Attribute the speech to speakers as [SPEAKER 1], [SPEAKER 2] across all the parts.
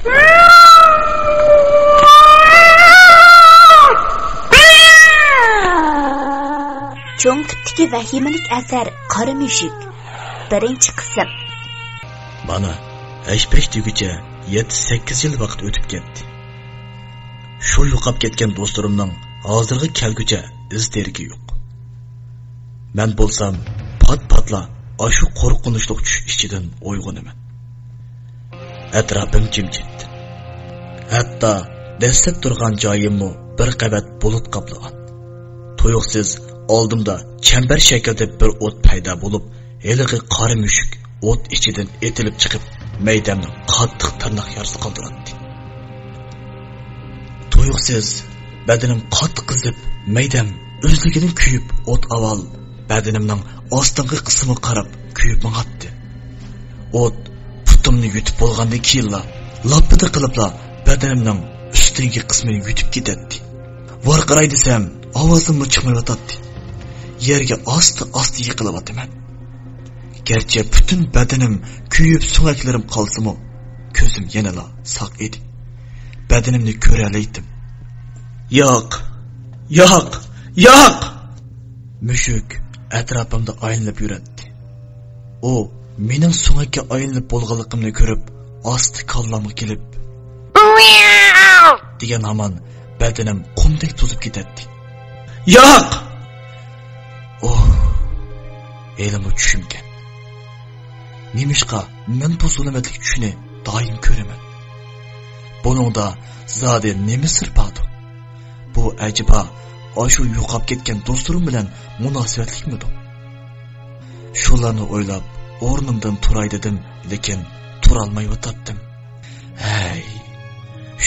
[SPEAKER 1] Cho'ng tipdagi vahimalik asar Qora mushuk. Birinchi qism.
[SPEAKER 2] Mana, hech-pesh deguncha 7-8 yil vaqt o'tib ketdi. Shu yo'qab ketgan do'stlarimning hozirgi kelgucha izderigi yo'q. Men bo'lsam, pat-patla ashu qo'rqinchli tush ichidan uyg'onaman. Atrofim jimjit. Hatto dastlab turgan joyimni bir qavat bulut qoplagan. Tuyuqsiz oldimda chambar shaklida bir o't paydo bo'lib, heliqi qora mushuk o't ichidan etilib chiqib, maydamni qattiq tirnoq yarasi qoldirdi. Tuyuqsiz badanim qattiq qizib, maydam o'zligidan kuyib, o't avval badanimning ostingi qismi qarab kuyib mang'atdi. O't putimni yutib bo'lgandan keyin lapida qilibla badanimning ustingi qismini yutib ketdi. Varqiray desam, ovozimni chiqmayotdi. Yerga asta yiqilyapman. Gerçi bütün badanim kuyib so'ngaklarim qolsa-mu, ko'zim yanala saq edi. Badanimni ko'ralaydim. Yo'q! Mushuk atrofimda aylanib yuradi. O mening so'ngakka aylanib bo'lganligimni ko'rib, osti kallamga kelib degan hamon badanim qumdek to'zib ketadi. Yo'q! Elim tushimga. Nemishqa men bu zulmatlik tushni doim ko'raman. Buningda zodi nima sir bor? Bu ajiba ashu yo'qab ketgan do'stlarim bilan munosabatlikmidi? Shularni o'ylab o'rnimdan turay dedim, lekin tura olmay o'tdim. Hey,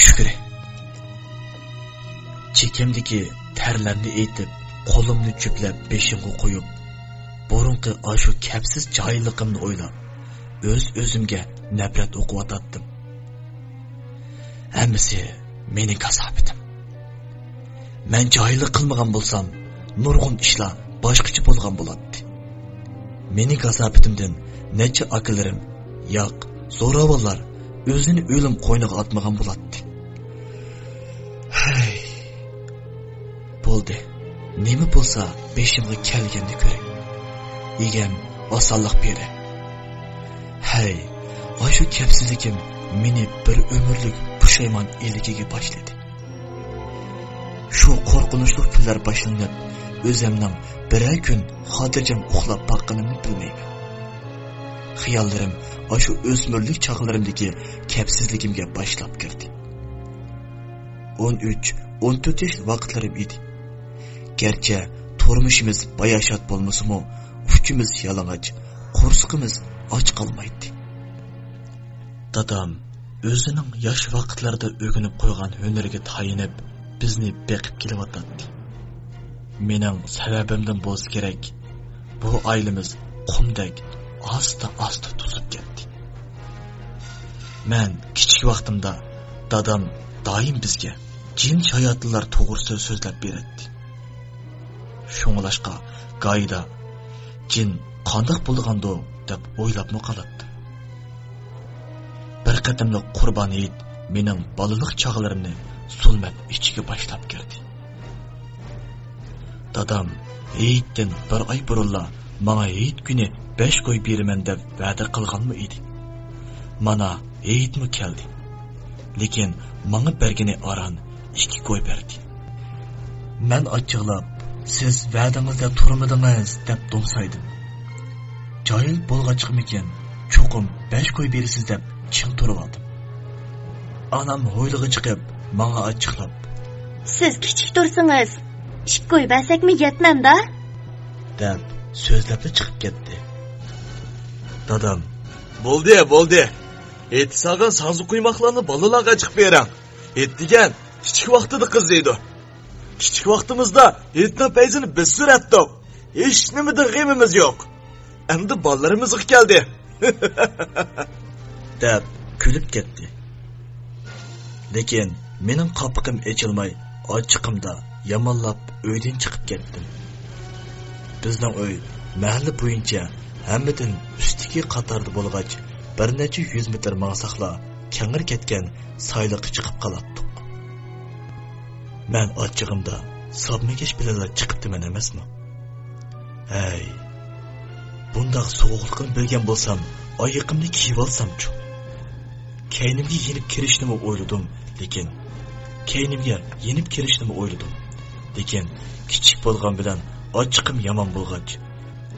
[SPEAKER 2] shukr. Chekimdagi tarlarni aytib, qo'limni juplab beshimga qo'yib, burunqi ashu kapsiz joyliqimni o'ylab, o'zimga nafrat o'qiyotdim. Hammasi mening kasobatim. Men joyliq qilmagan bo'lsam, nurg'un ishlar boshqacha bo'lgan bo'ladi. Mening kasobatimdan necha akalarim, yo'q, zo'ravonlar o'zini o'lim qo'yniga atmagan bo'ladi. Hey. Bo'ldi. Nima bo'lsa, beshimga kelganini ko'ray. Egam osonlik berdi. Hey, ashu kapsizligim meni bir umrlik pushaymon eligiga boshladi. Shu qo'rqinchli kunlar boshlanib, o'zimning bir kun xotirjam uxlab boqqanimni bilmayman. Xiyollarim ashu o'smirlik chog'larimdagi kapsizligimga boshlab kirdi. 13-14 yosh vaqtlarim edi. Gerçi turmushimiz bayashat bo'lmasa-mu, uchimiz yalang'och, qo'rsqimiz och qolmaydi. Dadam o'zining yosh vaqtlarida o'rganib qo'ygan hunariga tayinib bizni beqib kelyotdi. Mening sababimdan bo'lsa kerak, bu oilamiz qumdek asta tuzib ketdi. Men kichik vaqtimda dadam doim bizga jin shayotlar to'g'risida so'zlab beradi. Şoňlaşqa gaýda jin qandoq bolgando dep oýlapmy qalatdy. Bir qatimlik qurban ýet mening balalyk çağlarymy sulmat içige başlap girdi. Dadam ýetden bir ay burunla maňa ýet güni 5 goý berimen dep wada qılganmy edi. Mana ýetmi keldi. Lekin maňa bergini aran 2 goý berdi. Men açıqlap siz va'dangizda turmadingiz deb do'msaydim. Joyil bo'lg'achmikin, cho'qim 5 go'y berisiz deb ching turib oldim. Anam ho'ylig'i chiqib, menga ochiqlab,
[SPEAKER 1] siz kichik tursangiz, 2 go'y bersakmi yetmanda?
[SPEAKER 2] deb so'zlab chiqib ketdi. Dadam,
[SPEAKER 3] bo'ldi. Etsagan sazı quymoqlarni balalarga chiqib berang. Etdigan kichik vaqtida qizlaydi. Kichik vaqtimizda etni payzini biz suratdik. Hech nimada g'emimiz yo'q. Endi bolalarimiz keldi.
[SPEAKER 2] deb kulib ketdi. Lekin mening qopqim ochilmay, ochiqimda yamonlab uydan chiqib ketdim. Bizning uy mahalla bo'yicha hammadan ustiki qatorda bo'lg'ach, bir necha 100 metr maqsaqla kengir ketken saylıqı çıkıp qalattık. Ben açığımda sabma geç bileler çıkıptı men emesmi? Hey, bundaq soğuqluqını bilgen bolsam, ayıqımni kiyip alsamçu. Keynimge yenip kirişnimi oyladım, lekin kichik bolgan bilan ochiqim yomon bo'lgach,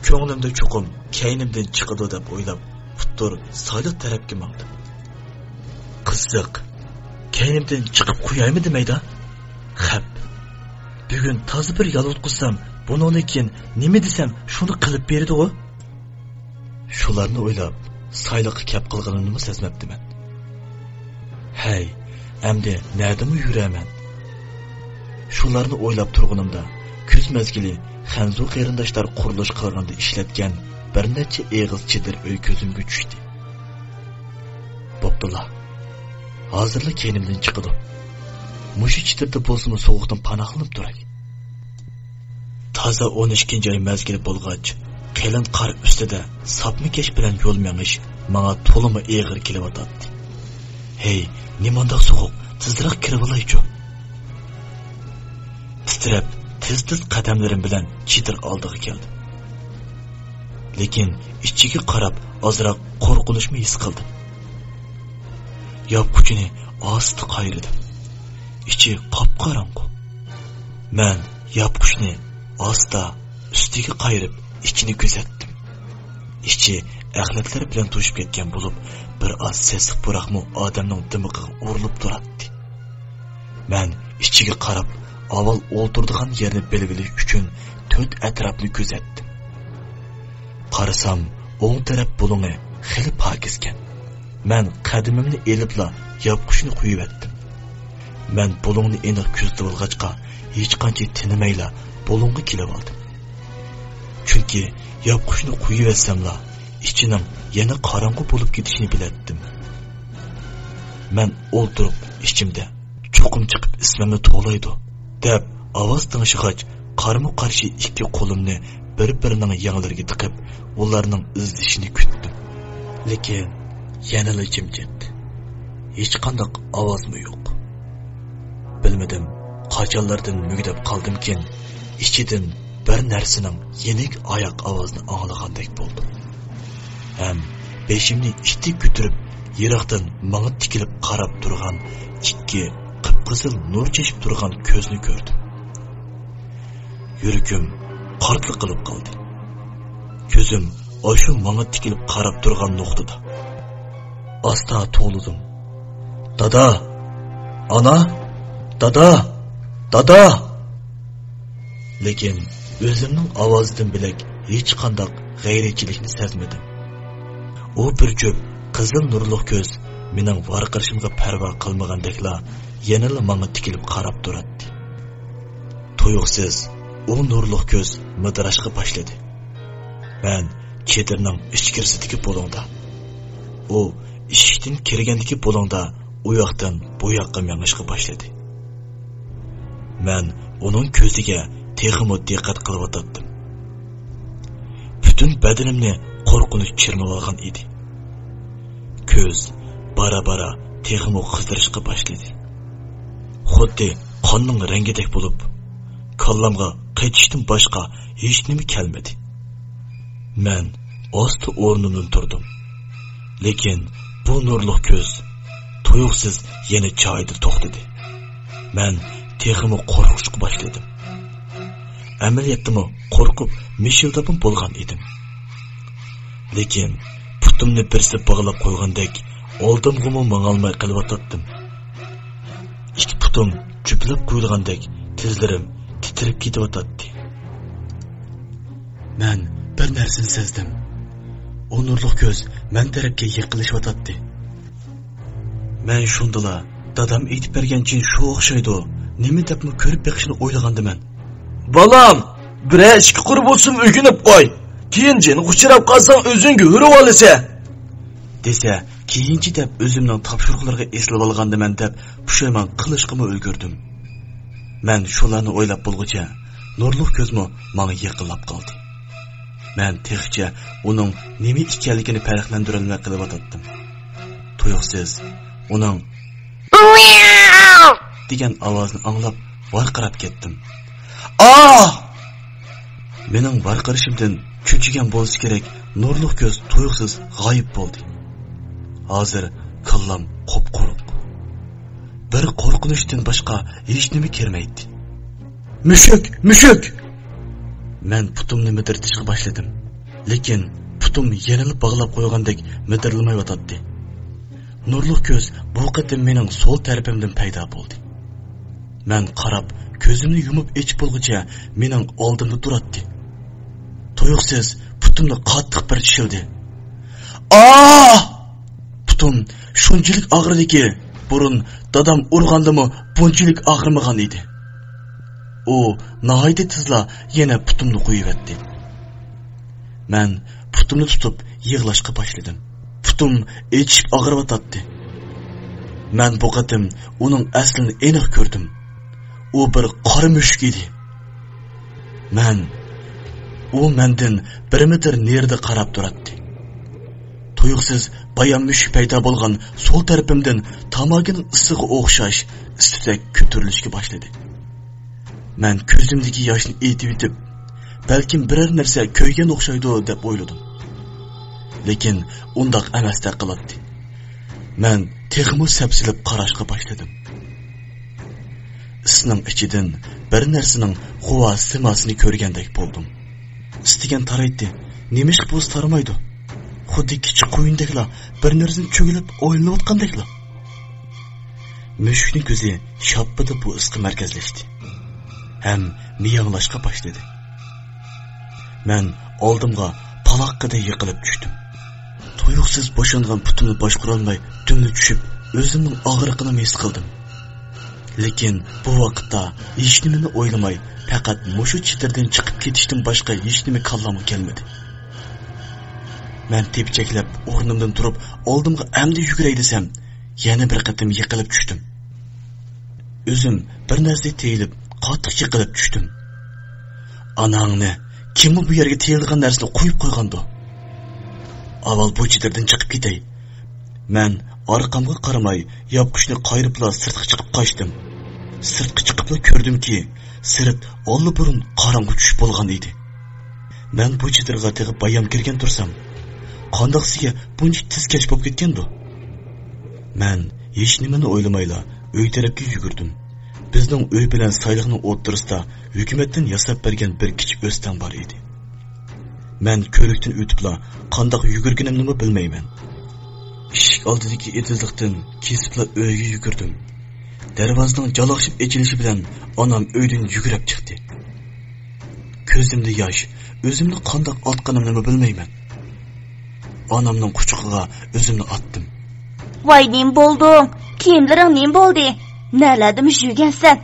[SPEAKER 2] ko'nglimda cho'qim keynimdan chiqadi deb o'ylab, putur sayliq tarafga mangdim. Qiziq, keynimdan chiqib qo'yaymi demaydi? Xap. Bugun toza bir yolg'iz qilsam, buni keyin nima desam, shuni qilib berdi-ku. Shularni o'ylab, sayliqqa kap qilganimni sezmabdiman. Hey, endi nerdimi yuraman? Shularni o'ylab turganimda kuz mezgili Xanzu qarindoshlar qurilish qilganda ishlatgan bir necha eg'iz chidir uy ko'zimga tushdi. Bo'ptilar. Hozirla keynimdan chiqdim. Mushi chitirda bo'lsa sovuqdan panohlanib turay. Toza 12-oy mezgili bo'lgach, qalin qor ustida sapmi kesh bilan yo'l menish menga to'limi eg'ir kelyotdi. Hey, nimandaq sovuq, tezroq kirib olaychu. Titrab, tez-tez qadamlarim bilan chitir oldiga keldim. Lekin ichiga qarab, ozroq qo'rqinishni his qildim. Yopquchini osti qayirdim. İçi qop-qorong'u. Men yopquchni osta ustiga qayirib, ichini kuzatdim. İçi axlatlar bilan to'shib ketgan bo'lib, bir oz sesiq buraqmi odamning dimiqiga urilib turadi. Men ichiga qarab, avval o'ltirdigan yerni belgilish uchun to'rt atrofni kuzatdim. Qarasam, o'ng taraf bulungi xili pokizgan. Men qadimimni elibla yopquchni qo'yib etdim. Men bulungni aniq kuzatib olg'achqa, hech qancha tinimayla bulungga kelib oldim. Chunki yopquchni qo'yib etsamla, ichining yana qorong'u bo'lib ketishini bilardim. Men o'ltirib ichimda cho'qim chiqib ismimni to'g'laydi deb ovoz tingishgach, qarama-qarshi ikki qo'limni bir-birining yanglariga tiqib, ularning izlashini kutdim. Lekin yana jimjit. Hech qanday ovozmi yo'q. Bilmadim, qachonlardan mugdab qoldimkin, ichidan bir narsaning yenik oyoq ovozini anglagandek bo'ldim. Ham beshimni ichib ko'tarib, yiroqdan menga tikilib qarab turgan ikki qip-qizil nur cheshib turgan ko'zni ko'rdim. Yuragim qortliq qilib qoldi. Ko'zim o'sha menga tikilib qarab turgan nuqtada. Asta to'ldim. Dada! Ana! Dada! Lekin o'zimning ovozidan bilak hech qanday g'ayrichilikni sezmadim. U bir ko'p qizil nurliq ko'z mening varqirishimga parvo qilmagandekla yanala menga tikilib qarab turadi. Tuyuqsiz u nurliq ko'z midrashga boshladi. Men chetirning ichkirisidagi bo'lingda. U eshikdan kirgandagi bo'lingda u yoqdan bu yoqqa mengishga boshladi. Men uning ko'ziga texmo diqqat qilib o'tirdim. Butun badanimni qo'rqinch chirmab olgan edi. Ko'z bara-bara texmo qizdirishga boshladi. Xuddi qonning rangidek bo'lib, kallamga qaytishdan boshqa hech nima kelmadi. Men osti o'rnimdan turdim. Lekin bu nurliq ko'z tuyuqsiz yana joyida to'xtadi. Men texmo qo'rqishga boshladim. Amaliyotda qo'rqib, mishildabim bo'lgan edim. Lekin putimni birsi bog'lab qo'ygandek, oldimga mang'almay qilib ikki putim juplab qo'yilgandek, tizlarim titrib ketib. Men bir narsani sezdim. O nurliq ko'z men tarafga yiqilishyotdi. Men shundala dadam aytib bergancha shu o'xshaydi. Nima debmi ko'rib beqishni o'ylagandiman.
[SPEAKER 3] Balam, bir ishki qurib bo'lsin o'ginib qo'y. Keyin jini quchirab qolsang o'zingga urib olasa.
[SPEAKER 2] Desa, keyinchi deb o'zimning topshiriqlarga eslab olgandiman deb pushaymon qilishqimi ulgurdim. Men shularni o'ylab bo'lguncha nurliq ko'zmi menga yiqilib qoldi. Men texcha uning nima ekanligini farqlantira olmay qilib o'tdim. Tuyuqsiz uning degan ovozni anglab varqirab ketdim. Mening varqirishimdan cho'chigan bo'lsa kerak, nurliq ko'z tuyuqsiz g'oyib bo'ldi. Hozir kallam qop-quruq. Bir qo'rqinishdan boshqa hech nima kelmaydi. Mushuk! Men putumni midirtishga boshladim, lekin putum yenilib bog'lab qo'ygandek midirlamay yotadi. Nurliq ko'z bu qatim mening so'l tarafimdan paydo bo'ldi. Men qarab, ko'zimni yumib ichib bo'lguncha mening oldimda turadi. Tuyuqsiz putumni qattiq bir tishildi. Putum shunchalik og'ridiki, burun dadam urgandimi bunchalik og'rimagan edi. U nihoyat tezla yana putumni qo'yib etdi. Men putumni tutib yig'lashga boshladim. Putum ichib og'riyotdi. Men bu qatim uning aslini aniq ko'rdim. U bir qora mushuk edi. U mendan 1 metr nerida qarab turadi. Tuyuqsiz bayon mushuk paydo bo'lgan so'l tarafimdan tomogining issiga o'xshash istidak ko'tarilishga boshladi. Men ko'zimdagi yoshni etib yutib, balkim biror narsa ko'ygan o'xshaydi deb o'yladim. Lekin undoq emasdek qiladi. Men texmo sapsilib qarashga boshladim. Isning ichidan bir narsaning g'uva simasini ko'rgandek bo'ldim. Istigan taraydi. Nemish bu taramaydi? Xuddi kichik qo'yindeklar bir narsani cho'gilib o'ylanayotgandeklar. Mushukning ko'zi shappida bu isqi markazlashdi. Ham miyanglashga boshladi. Men oldimga paloqqada yiqilib tushdim. Tuyuqsiz bo'shangan putimni boshqara olmay dumni tushib, o'zimning og'riqini his qildim. Lekin bu vaqtda hech nimani o'ylamay, faqat mushu chitirdan chiqib ketishdan boshqa hech nima kallamga kelmadi. Men tepchaklab o'rnimdan turib, oldimga amdi yuguray desam, yana bir qatim yiqilib tushdim. O'zim bir narsa teyilib, qattiq yiqilib tushdim. Anangni kim bu yerga teyilgan narsani qo'yib qo'ygandi? Avval bu chitirdan chiqib ketay. Men orqamga qaramay, yopqichni qayribla sirtga chiqib qochdim. Sirtga chiqibla ko'rdimki, sirt olli-burun qorong'i tushib bo'lgan edi. Men bu chitirga tegib bayam kirgan tursam, qandoqsiga buncha tez kech bo'lib ketgandi? Men hech nimani o'ylamayla uy tarafga yugurdim. Bizning uy bilan sayliqning o'rtasida hukumatdan yasab bergan bir kichik o'stan bor edi. Men ko'rikdan o'tibla qandoq yugurganimni bilmayman. Eshik oldidagi etizlikdan kesibla uyga yugurdim. Darvozaning jaloqshib ochilishi bilan onam uydan yugurib chiqdi. Ko'zimda yosh, o'zimni qandoq otganimni bilmayman. Onamning quchog'iga o'zimni otdim.
[SPEAKER 1] Voy, nim bo'lding? Kiyimlaring nim bo'ldi? Nalardim yurgansan?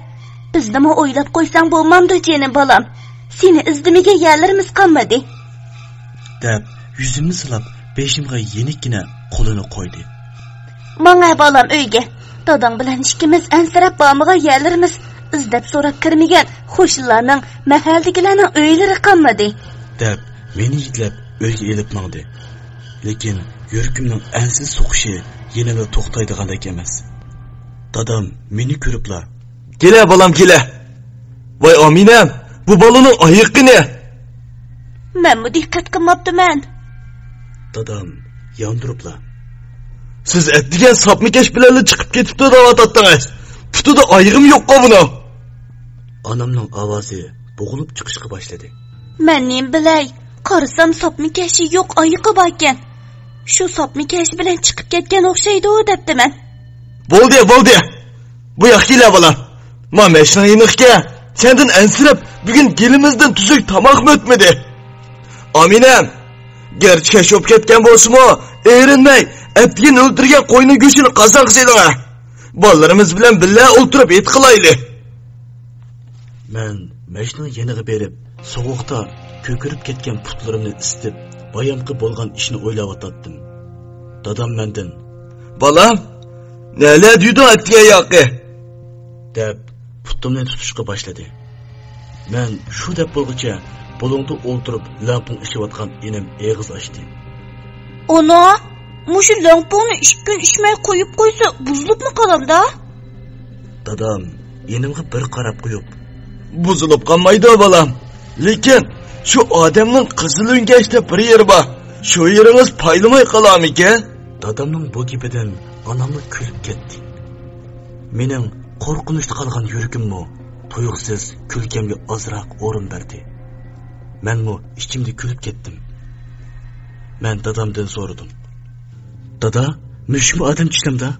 [SPEAKER 1] Biznimi o'ylab qo'ysang bo'lmamdi, jenim bolam. Seni izdimiga yerlarimiz qolmadi.
[SPEAKER 2] Deb yuzimni silab, beshimga yenikkina qo'lini qo'ydi.
[SPEAKER 1] Menga bolam uyga. Dadang bilan ikkimiz ansirab bormaga yerlarimiz izdab so'rab kirmagan qo'shnilarning, mahaldagilarning uylari qolmadi.
[SPEAKER 2] Deb meni yitlab uyga elib mangdi. Lekin yuragimning ansiz so'qishi yana to'xtaydigandek emas. Dadam meni ko'ribla,
[SPEAKER 3] "Kela bolam, kela. Voy Aminam, bu bolaning oyoqi ne?"
[SPEAKER 1] Men bu diqqat qilmabdiman.
[SPEAKER 2] Dadam yondiribla,
[SPEAKER 3] "Siz etdigan sapmikesh bilan chiqib ketibdi da'vatdingiz. Putida oyog'im yo'q-ku buni."
[SPEAKER 2] Onamning ovozi bo'g'ilib chiqishga boshladi.
[SPEAKER 1] Men nim bilay, qarasam sapmikeshi yo'q, oyog'i bor ekan. Shu sapmikesh bilan chiqib ketgan o'xshaydi debdiman.
[SPEAKER 3] Bo'ldi. Bu yoqqilar bolam. Men mashina yiniqga sendan ansirab, bugun gelimizdan tuzuk tomoqmi o'tmadi? Aminam, gerçi keşop ketken bolsumu, erinmey, etkin öldürgen koyunun göğsünü kazan kısaydığa. Ballarımız bilen billa olturup et kılaylı.
[SPEAKER 2] Men mashina yeniga berib, sovuqda ko'kirib ketgan putlarimni isitib, bayamqi bo'lgan ishni o'ylab o'tdim. Dadam mendan,
[SPEAKER 3] "Balam, neler deydi atga yoqi?"
[SPEAKER 2] deb putimni tutishga boshladi. Men shu deb bo'lguncha bulungda o'ltirib lampung ishlayotgan inim eg'iz ochdi.
[SPEAKER 1] "Ona, Muşu lamponi 2 gün içmey koyup koysa buzulup mu kalam da?
[SPEAKER 2] Dadam yenimga bir qarab qo'yib,
[SPEAKER 3] buzulup qolmaydi balam. Lekin şu odamning qizil o'ngachda bir yer bor. Shu yeringiz paylamay qolarmikan?
[SPEAKER 2] dadamning bu gapidan onamni kulib ketdi. Mening qo'rqinchda qolgan yuragimmi tuyuqsiz kulkamga ozroq o'rin berdi. Menmi ichimda kulib ketdim. Men dadamdan so'radim. Dada, mushmi odam tishlamda?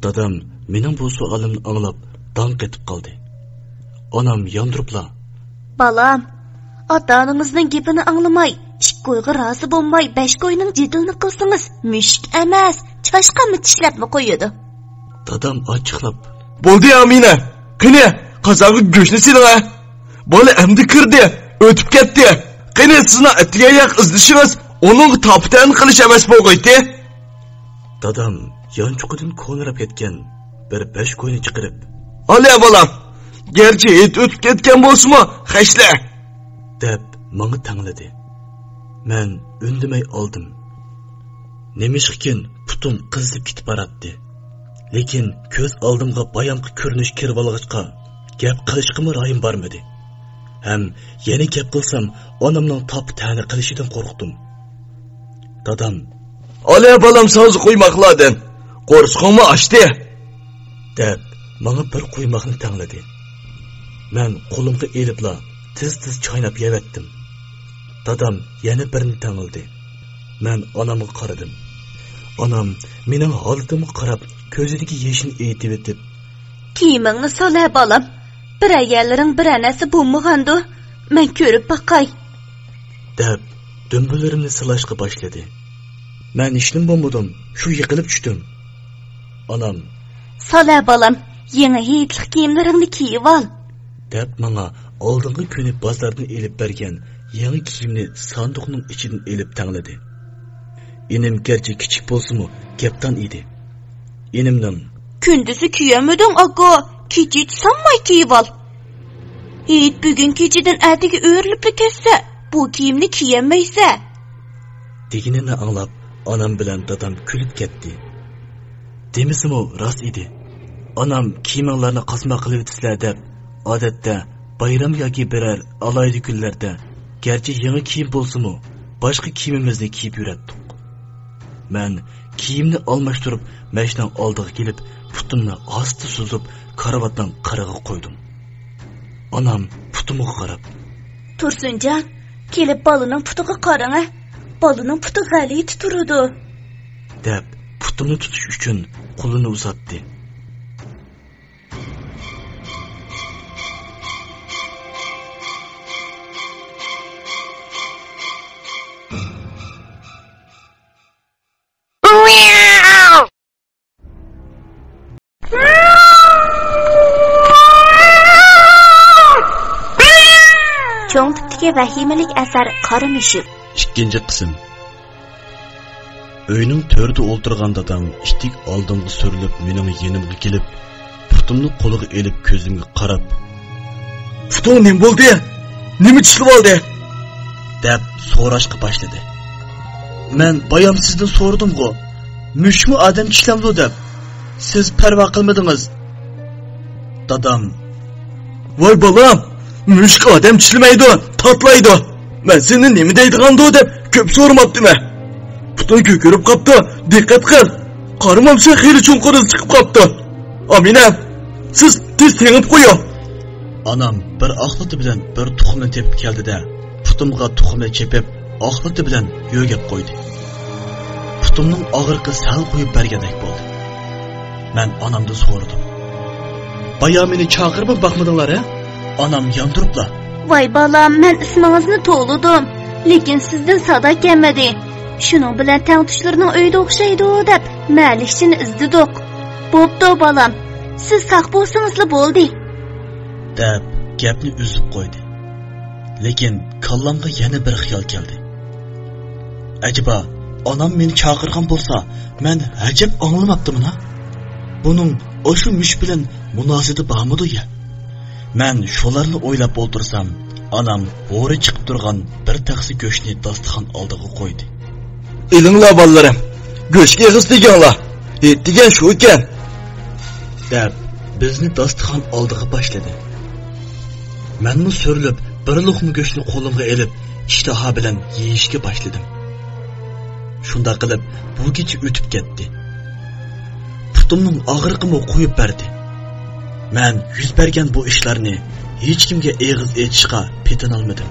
[SPEAKER 2] Dadam mening bu savolimni anglab dong ketib qoldi. Onam yondiribla.
[SPEAKER 1] Balam, ota-onangizning gapini anglamay, ish qo'yga rozi bo'lmay, 5 qo'yning jidilni qilsangiz, mushuk emas, chashqanmi tishlabmi qo'yadi.
[SPEAKER 2] Dadam ochiqlab.
[SPEAKER 3] Bo'ldi Amina. Qani, qozog'i go'shni siling-a. Bola endi kirdi, o'tib ketdi. Qani sizni atiyayoq izlashingiz, uning toptan qilish emas bo'lg'aydi.
[SPEAKER 2] Dadam yonchuqidan ko'nirib ketgan bir 5 qo'yni chiqarib,
[SPEAKER 3] "Ola bolam, gerçi et o'tib ketgan bo'lsa-mu, xashla"
[SPEAKER 2] deb menga tangladi. Men undamay oldim. Nemishkin putum qizib ketib baratdi. Lekin ko'z oldimga bayamqi ko'rinish kirib olg'achqa, gap qilishqimi royim bormadi. Ham yana gap qilsam, onamning top ta'ni qilishidan qo'rqdim. Dadam,
[SPEAKER 3] "Ola bolam, so'z qo'ymoqlardan qo'rsqo'mi ochdi"
[SPEAKER 2] deb menga bir qo'ymoqni tangladi. Men qo'limga elibla tez-tez chaynab yevetdim. Dadam yana birini tangladi. Men onamga qaradim. Onam mening holatimga qarab, ko'zidagi yeshini aytib etib,
[SPEAKER 1] "Kiyimingni sola balam. Bir ayollarning bir anasi bo'lmagandu. Men ko'rib baqay"
[SPEAKER 2] deb dumbularimni silashga boshladi. Men ishnim bo'lmadim, shu yiqilib tushdim. Onam,
[SPEAKER 1] "Sola balam, yangi hiyitlik kiyimlaringni kiyib ol"
[SPEAKER 2] deb menga oldingi kuni bozordan elib bergan yangi kiyimni sanduqning ichidan elib tangladi. Enim gerçi kichik bo'lsa-mu, gapdan edi. Enimning,
[SPEAKER 1] "Kunduzi kiyamiding aka, kecha sanmay kiyib ol. Hit bugun kechadan atigi o'rilib ketsa, bu kiyimni kiyamaysa"
[SPEAKER 2] deganini anglab, onam bilan dadam kulib ketdi. Demisimi rost edi. Onam kiyimlarni qasma qilib o'tisizlar deb, odatda bayram yoki birer alayli kunlarda, gerçi yangi kiyim bo'lsa-mu, boshqa kiyimimizni kiyib yuratdik. Men kiyimni almashtirib, mashinaning oldiga kelib, putimni asta suzib, karavotning qirig'iga qo'ydim. Onam putimga qarab,
[SPEAKER 1] "Tursunjon, kelib bolaning putiga qarang-a. Bolaning puti g'alati turadi"
[SPEAKER 2] deb putimni tutish uchun qo'lini uzatdi.
[SPEAKER 1] Cho'ng tipdagi vahimalik asar Qora mushuk.
[SPEAKER 2] 2-qism. Uyning to'rida o'ltirgan dadam ishtik oldimga surilib, mening yenimga kelib, putimni qo'liga elib ko'zimga qarab,
[SPEAKER 3] "Puting nima bo'ldi? Nima chiqib oldi?"
[SPEAKER 2] deb so'rashga boshladi. Men bayam sizdan so'radim-ku, mushmi odam tishlamdi deb. Siz parvo qilmadingiz. Dadam,
[SPEAKER 3] "Voy bolam, mushuk odam tishlamaydi, tatlaydi. Men seni nima deydigandi deb ko'p so'ramabdimi? Puting ko'kirib qopti, diqqat qil. Qaramamsa xeyli chunqur chiqib qopti. Amina, siz tez tengib qo'ying."
[SPEAKER 2] Anam bir oxlati bilan bir tuxumni tepib keldi-da, putimga tuxumni chepib, oxlati bilan yo'gab qo'ydi. Putimning og'riqi sal qo'yib bergandek bo'ldi. Men onamdan so'radim. "Baya meni chaqirib baqmadinglar-a?" Onam yondiribla.
[SPEAKER 1] "Voy balam, men ismingizni to'lidim, lekin sizdan sada kelmadi. Shuning bilan tangtushlarining uyida o'xshaydi deb malishchini izdidik. Bo'pti balam, siz saq bo'lsangizla bo'ldi"
[SPEAKER 2] deb gapni uzib qo'ydi. Lekin kallamga yana bir xiyol keldi. Acaba onam meni chaqirgan bo'lsa, men ajab anglamabdimmi? Buning o'sha mush bilan munosabati bormidi ya? Men shularni o'ylab o'ltirsam, onam bo'ri chiqib turgan bir taxsi go'shtni dasturxon oldiga qo'ydi.
[SPEAKER 3] "Elinglar bolalarim, go'shtga ig'iz deganlar. Degan shu ekan.
[SPEAKER 2] deb bizni dasturxon oldiga boshladi. Menmi so'rilib, bir luqma go'shtni qo'limga elib, ishtaha bilan yeyishga boshladim. Shunda qilib bu kecha o'tib ketdi. Putimning og'riqini qo'yib berdi. Men yuz bergan bu ishlarni hech kimga eg'iz aytishga petin olmadim.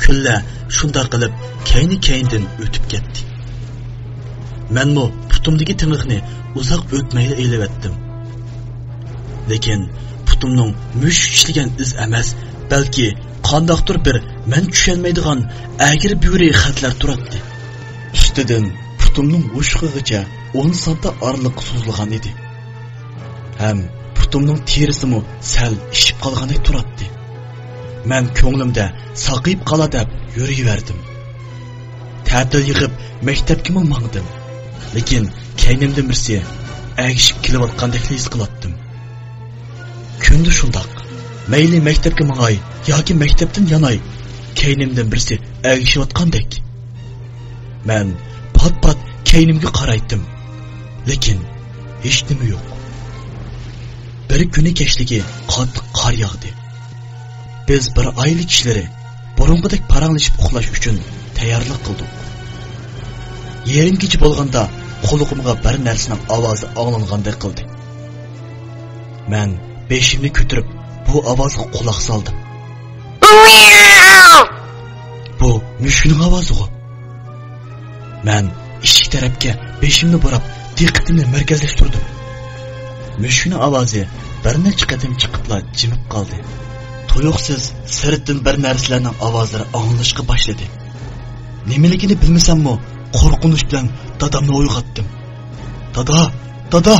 [SPEAKER 2] Kunlar shunda qilib kayni-kayndan o'tib ketdi. Menmi putimdagi tiniqni uzoq o'tmayli elib etdim. Lekin putimning mush ishlagan iz emas, balki qandaqdir bir men tushunmaydigan agir buyri xatlar turibdi. Ustidan putimning o'shqig'icha 10 santa orliq so'zilgan edi. Ham putimning terisimi sal ishib qolgandek turibdi. Men ko'nglimda saqib qola deb yuraverdim. Ta'til yig'ib maktabga mangdim. Lekin kaynimdan birsi agishib kelayotgandek his qilatdim. Kundi shundoq. Mayli maktabga mangay yoki maktabdan yanay, kaynimdan birsi agishayotgandek. Men pat-pat kaynimga qaraydim. Lekin hech nima yo'q. Bir kuni kechligi qattiq qor yog'di. Biz bir oila kishilari burunqidek paranglashib uxlash uchun tayyorlik qildik. Yerim kecha bo'lganda qo'ligimga bir narsaning ovozi anglangandek qildi. Men beshimni ko'tarib bu ovozga quloq soldim. Bu mushukning ovozi-ku. Men eshik tarafga beshimni borib, diqqatimni markazlashtirdim. Mushukning ovozi bir necha qatim chiqibla jimib qoldi. To'yuqsiz sirtdan bir narsalarning ovozlari anglashga boshladi. Nimaligini bilmasam-mu, qo'rqinish bilan dadamni uyg'otdim. Dada!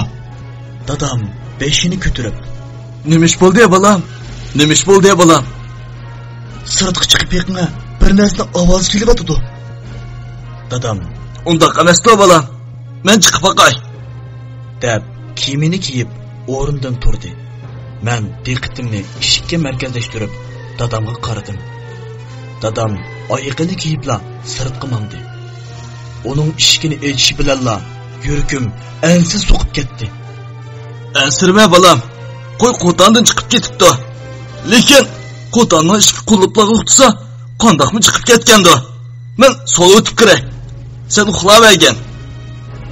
[SPEAKER 2] Dadam beshini ko'tarib,
[SPEAKER 3] Nimish bo'ldi ya bolam? Nimish bo'ldi ya bolam?
[SPEAKER 2] Sirtga chiqib yiqma, bir narsa ovoz kelyapti. Dadam,
[SPEAKER 3] Undaq emas-ku bolam. Men chiqib boqay.
[SPEAKER 2] deb kiyimini kiyib o'rnidan turdi. Men diqqatimni eshikka markazlashtirib dadamga qaradim. Dadam oyoqini kiyibla sirtqa mangdi. Uning eshigini echishi bilanla yuragim ansiz so'qib ketdi.
[SPEAKER 3] Ansirma bolam. Qo'y qo'tandan chiqib ketibdi. Lekin qo'tanning ishki qulluqlarga uqtisa, qandoqmi chiqib ketgandi? Men so'l o'tib kiray. Sen uxlavergan.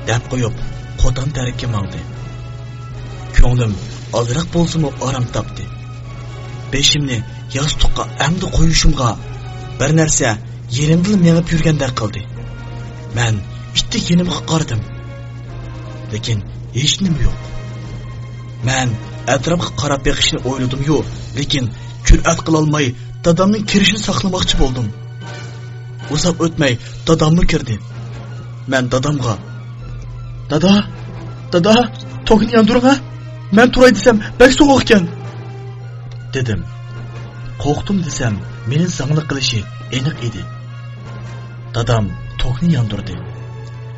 [SPEAKER 2] deb qo'yib, qo'tan tarafga mangdi. Ko'nglim ozroq bo'lsa-mu orom topdi. Beshimni yostiqqa amdi qo'yishimga bir narsa yerimdan mengib yurgandek qildi. Men ittik yenimga qaradim. Lekin hech nima yo'q. Men atrofga qarab beqishni o'yladim-yu, lekin jur'at qila olmay dadamning kirishini saqlamoqchi bo'ldim. Uzoq o'tmay dadamni kirdi. Men dadamga: "Dada, tokni yandiring-a? Men turay desam, bek so'g'uq ekan" dedim. Qo'rqdim desam, meni zangli qilishi aniq edi. Dadam tokni yondirdi.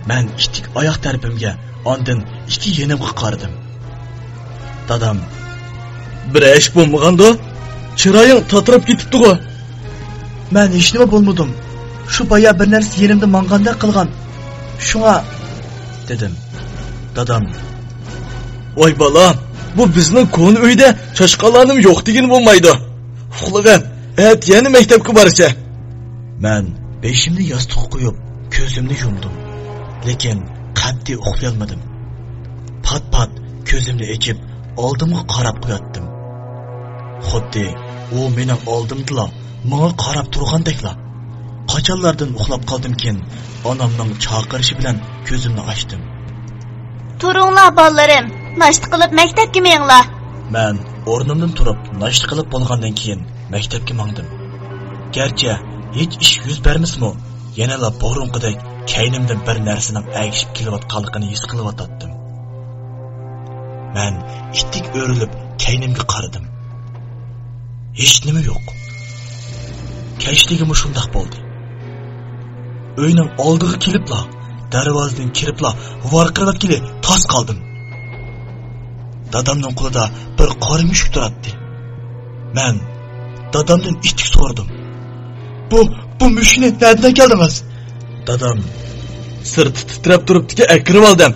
[SPEAKER 2] Men ikki oyoq tarafimga, ondan ikki yenimga qaradim. Dadam:
[SPEAKER 3] Bir ish bo'lmaganda, chiroying tatrab ketibdi-ku.
[SPEAKER 2] Men hech nima bo'lmadim. Shu boya bir narsa yenimda manganda qilgan. Shunga dedim. Dadam:
[SPEAKER 3] Voy bolam, bu bizning ko'n uyda chashqalarim yo'q degan bo'lmaydi. Uxlagan, yana maktabga borsa.
[SPEAKER 2] Men beshimni yostiqqa qo'yib, ko'zimni yumdim. Lekin qat'iy uxlay olmadim. Pat-pat ko'zimni ochib, oldimga qarab qo'yatdim. Xuddi u mening oldimda menga qarab turgandekla. Qachonlardan uxlab qoldimkin, onamning chaqirishi bilan ko'zimni ochdim.
[SPEAKER 1] Turinglar bolalarim, nashta qilib maktabga menglar.
[SPEAKER 2] Men o'rnimdan turib, nashta qilib bo'lgandan keyin maktabga mangdim. Garchi hech ish yuz bermasmi, yanala borunqidek kaynimdan bir narsaning agishib kelayotganligini his qilyotdim. Men ittik o'rilib kaynimga qaradim. Hech nima yo'q. Kechligim shundoq bo'ldi. Uyning oldiga kelibla, darvozadan kiribla, varqirab kelib tos qoldim. Dadamning qo'lida bir qora mushuk turibdi. Men dadamdan ittik so'radim. Bu mushukni nereden geldiniz? Dadam:
[SPEAKER 3] Sırtı titrep duruptiki ekirib aldım.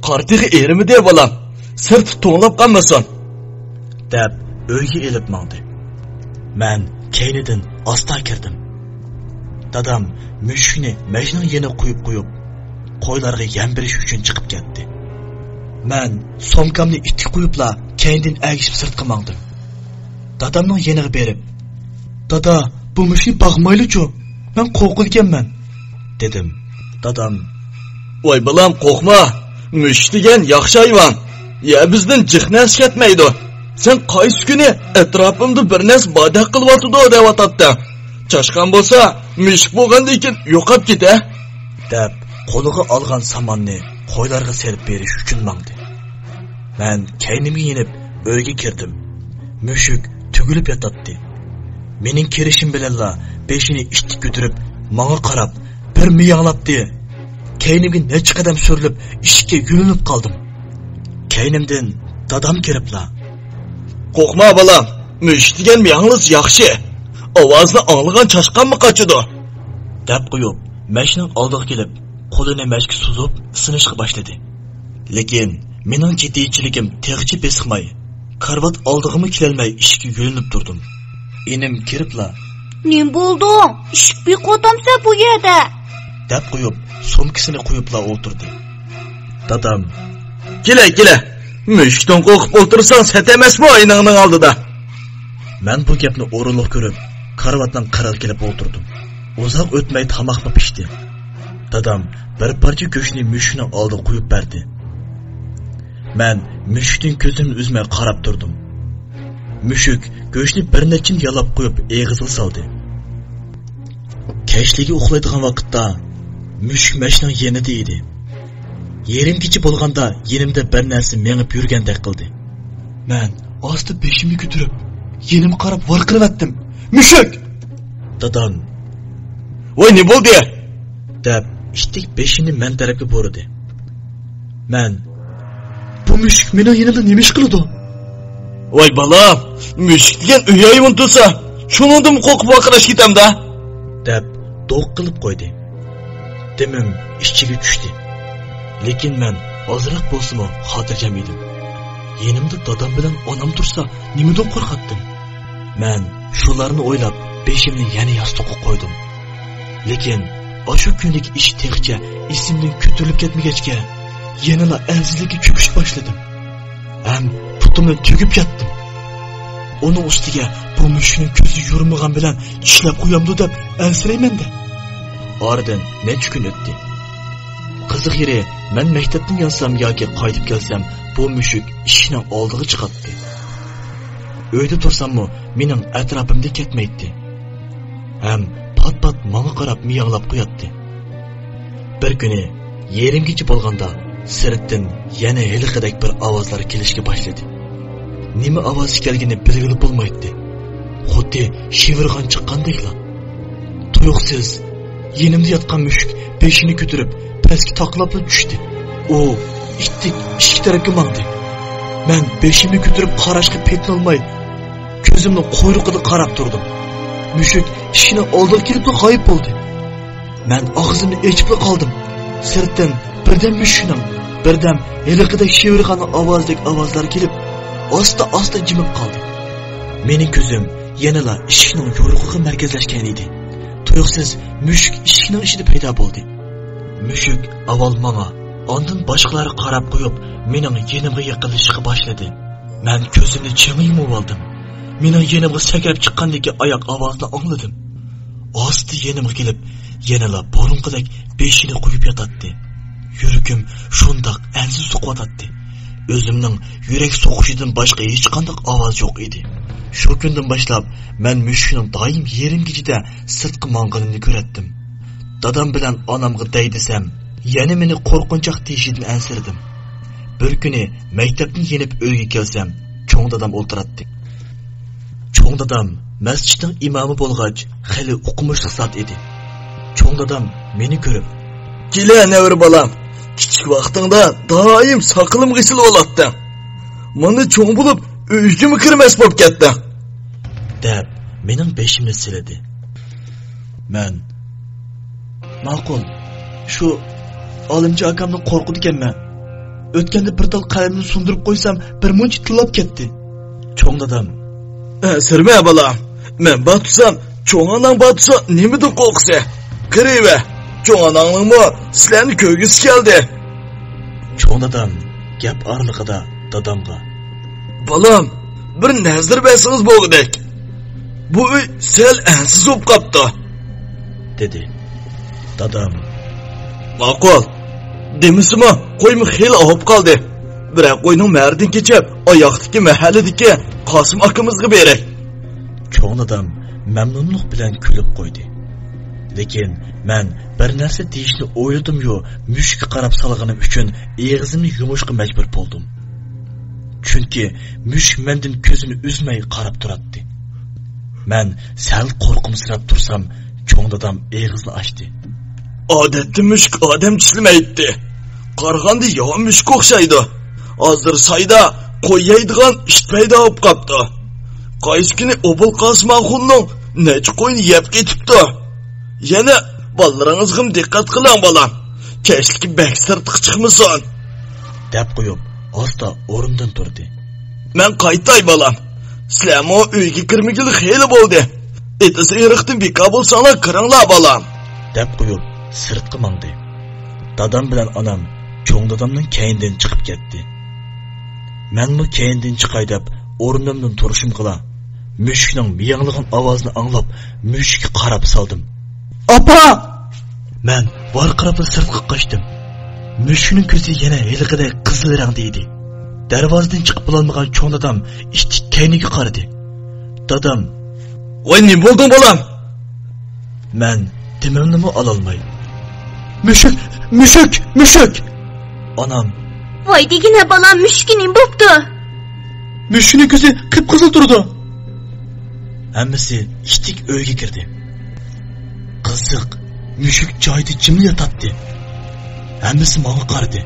[SPEAKER 3] Qartiği erimi diye balam. Sırtı to'nglab qolmasin.
[SPEAKER 2] Deb uyga elib mangdi. Men keynidan asta kirdim. Dadam mushukni mashinaning yeniga qo'yib qo'ylarga yem berish uchun chiqib ketdi. Men somkamni itga qo'yibla keyndan agishib sirtqa mangdim. Dadamning yeniga berib, "Dada, bu mushukni boqmayli-chu. Men qo'rqilganman," dedim. Dadam,
[SPEAKER 3] "Voy balam, qo'rqma. Mushuk degan yaxshi hayvon. Ya bizdan jihnas ketmaydi. Sen qaysi kuni atrofimda bir narsa boda qilyotdi deb atatdi. Chashqan bo'lsa, mushuk bo'lgandan keyin yo'qab keta,"
[SPEAKER 2] deb qo'liga olgan samonni qo'ylarga serib berish uchun mangdi. Men keynimga yenib uyga kirdim. Mushuk tugilib yotibdi. Mening kirishim bilanla beshini ishti ko'tarib, menga qarab bir miyanglabdi. Keynimga necha qadam surilib, ishga yulinib qoldim. Keynimdan dadam kiribla,
[SPEAKER 3] "Qo'rqma balam, mushuk degan miyanglis yaxshi. Ovozni anglagan chashqanmi qochidi?"
[SPEAKER 2] deb qo'yib, mashinaning oldiga kelib, qo'lini mashga suzib, sinishga boshladi. Lekin mening jiddiychiligim teg'chi besiqmay, karvat oldig'imi kelolmay ishga yulinib turdim. Enim kiribla,
[SPEAKER 1] "Nim bo'ldi? Ish biqotamsa bu yerda?"
[SPEAKER 2] deb qo'yib, sumkasini qo'yibla o'tirdi. Dadam,
[SPEAKER 3] "Kela. Mushukdan qo'rqib o'tirsan, sat emasmi oynangning oldida?"
[SPEAKER 2] Men bu gapni o'rinliq ko'rib, karvatdan qiril kelib o'tirdim. Uzoq o'tmay tamoqni pishdi. Dadam bir parcha go'shtni mushukning oldiga qo'yib berdi. Men mushukning ko'zini uzmay qarab turdim. Mushuk go'shtni bir nechim yalab qo'yib eg'iziga soldi. Kechligi uxlaydigan vaqtda mushuk mashinaning yenida edi. Yerim kecha bo'lganda yenimda bir narsa mengib yurgandek qildi. Men osti beshimni ko'tarib, yenim qarab varqirib etdim. "Mushuk!" Dadam,
[SPEAKER 3] "Voy, ne bo'ldi?"
[SPEAKER 2] deb ishtik beshini men tarafga bordi. Men, "Bu mushuk meni yenimda nima ish qiladi?"
[SPEAKER 3] "Voy balam, mushuk degan uy hayvon tursa, shuningdan qo'rqib vaqirash ketamda,"
[SPEAKER 2] deb do'q qilib qo'ydi. Demim ishchiga tushdi. Lekin men ozroq bo'lsa-mu xotirjam edim. Yenimda dadam bilan onam tursa, nimadan qo'rqatdim? Men shularni o'ylab, beshimni yana yostiqqa qo'ydim. Lekin o'sha kunlik ish teg'cha esimdan ko'tarilib ketmagachga, yanala alsizlikka cho'kish boshladim. Ham putimni tugib yotdim. Uning ustiga bu mushukning ko'zi yurmagan bilan tishlab qo'yamdi deb ansiraymanda. Oradan necha kun o'tdi. Qiziq yeri, men maktabdan yonsam yoki qaytib kelsam, bu mushuk ishning oldiga chiqatdi. Uyda tursammi, mening atrofimda ketmaydi. Ham pat menga qarab miyanglab qo'yatdi. Bir kuni yerimgacha bo'lganda sirtdan yana hiliqidek bir ovozlar kelishga boshladi. Nima ovoz kelganini bilg'ili bo'lmaydi. Xuddi shivirg'on chiqqandekla. Tuyuqsiz yenimda yotgan mushuk beshini ko'tarib, pastga taqlab tushdi. U ikki tarafga mangdi. Men beshimni ko'tarib qarashga petinolmay, ko'zimni quyruqida qarab turdim. Mushuk ishini oldiga kelib g'oyib bo'ldi. Men og'zimni ochib qoldim. Sirtdan birdan mushukning, birdan hiliqidek shivirg'on ovozlar kelib, asta jimib qoldi. Mening ko'zim yanala ishning yo'riqiga markazlashgan edi. Tuyuqsiz mushuk ishning ichida paydo bo'ldi. Mushuk avval menga, ondan boshqalari qarab qo'yib, mening yenimga yaqinlashishga boshladi. Men ko'zimni chimib oldim. Mening yenimga sakrab chiqqandagi oyoq ovozini angladim. Osti yenimga kelib, yanala borunqidek beshini qo'yib yotadi. Yuragim shundoq ansiz so'qotadi. O'zimning yurak so'qishidan boshqa hech qanday ovoz yo'q edi. Shu kundan boshlab men mushukning doim yerimgida sirtqi mang'inini ko'ratdim. Dadam bilan onamga daydisam, yana meni qo'rqinchoq deyishidan ansirdim. Bir kuni maktabdan yenib uyga kelsam, cho'ng dadam o'tiratdi. Cho'ng dadam masjidning imomi bo'lgach, xili o'qimishli zot edi. Cho'ng dadam meni ko'rib,
[SPEAKER 3] "Kela nevir balam, kichik vaqtingda doim saqlim g'isil bo'latdi. Meni cho'ng bo'lib, uyga kirmas bo'lib ketdi,"
[SPEAKER 2] deb mening beshimni siladi. Men ma'qul, shu olimchi akamni qo'rqidi ekanman. O'tganda bir tal qalamni sundirib qo'ysam, bir muncha tillab ketdi. Cho'ng dadam:
[SPEAKER 3] "Sirma bolam. Men batsam, cho'ng onang batsa, nimadan qo'rqsa? Kireva. Cho'ng onangmi sizlarni ko'rgisi keldi."
[SPEAKER 2] Cho'ng dadam gap orlig'ida dadamga:
[SPEAKER 3] "Bolam, bir nazar bersangiz bo'lgudek. Bu uy sel ansiz bo'lib qopti,"
[SPEAKER 2] dedi. Dadam:
[SPEAKER 3] "Ma'qul. Demisimi, qo'ymi xil olib qoldi. Biroq qo'yning mardin kechib, oyoqdagi mahalladagi Qosim akamizga beray."
[SPEAKER 2] Cho'ng dadam mamnunlik bilan kulib qo'ydi. Lekin men bir narsa deyishni o'yladim-yu, mushukka qarab salganim uchun og'zimni yumishga majbur bo'ldim. Chunki mushuk mendan ko'zini uzmay qarab turardi. Men sal qo'rqimsirab tursam, cho'ng dadam og'izni ochdi.
[SPEAKER 3] "Odatda mushuk odam tishlamaydi. Qarg'anda yo'q mushuk o'xshaydi. Hozir sayda qo'yaydigan ish paydo bo'lib qopti. Qayskini Obul Qosim axunning necha qo'yni yeb ketibdi. Yana bolalaringizga diqqat qiling bolam. Kechlikka bak sirtib chiqmasin,"
[SPEAKER 2] deb qo'yib, asta o'rnidan turdi.
[SPEAKER 3] "Men qaytay bolam. Sizlarmi uyga kirmagili xeyli bo'ldi. Etasi iriqdan beka bo'lsanglar kiringlar bolam,"
[SPEAKER 2] deb qo'yib sirtqa mangdi. Dadam bilan onam cho'ng dadamning keyindan chiqib ketdi. Menmi keyindan chiqay deb o'rnimdan turishim qila. Mushukning miyanglagan ovozini anglab, mushukka qarab saldim. "Apa!" Men varqirab sirtqa qochdim. Mushukning ko'zi yana hiliqidek qizil rangda edi. Darvozadan chiqib bo'lolmagan cho'ng dadam ishchi kayniga qaradi. Dadam:
[SPEAKER 3] "Voy, nima bo'lding bolam?"
[SPEAKER 2] Men timimni ololmay: "Mushuk, mushuk, mushuk!" Onam:
[SPEAKER 1] "Voy degina bolam, mushukning bo'pti."
[SPEAKER 2] Mushukning ko'zi qip-qizil turdi. Hammasi ishtik uyga kirdi. Qiziq, mushuk joyida jimli yotadi. Hammasi menga qaradi.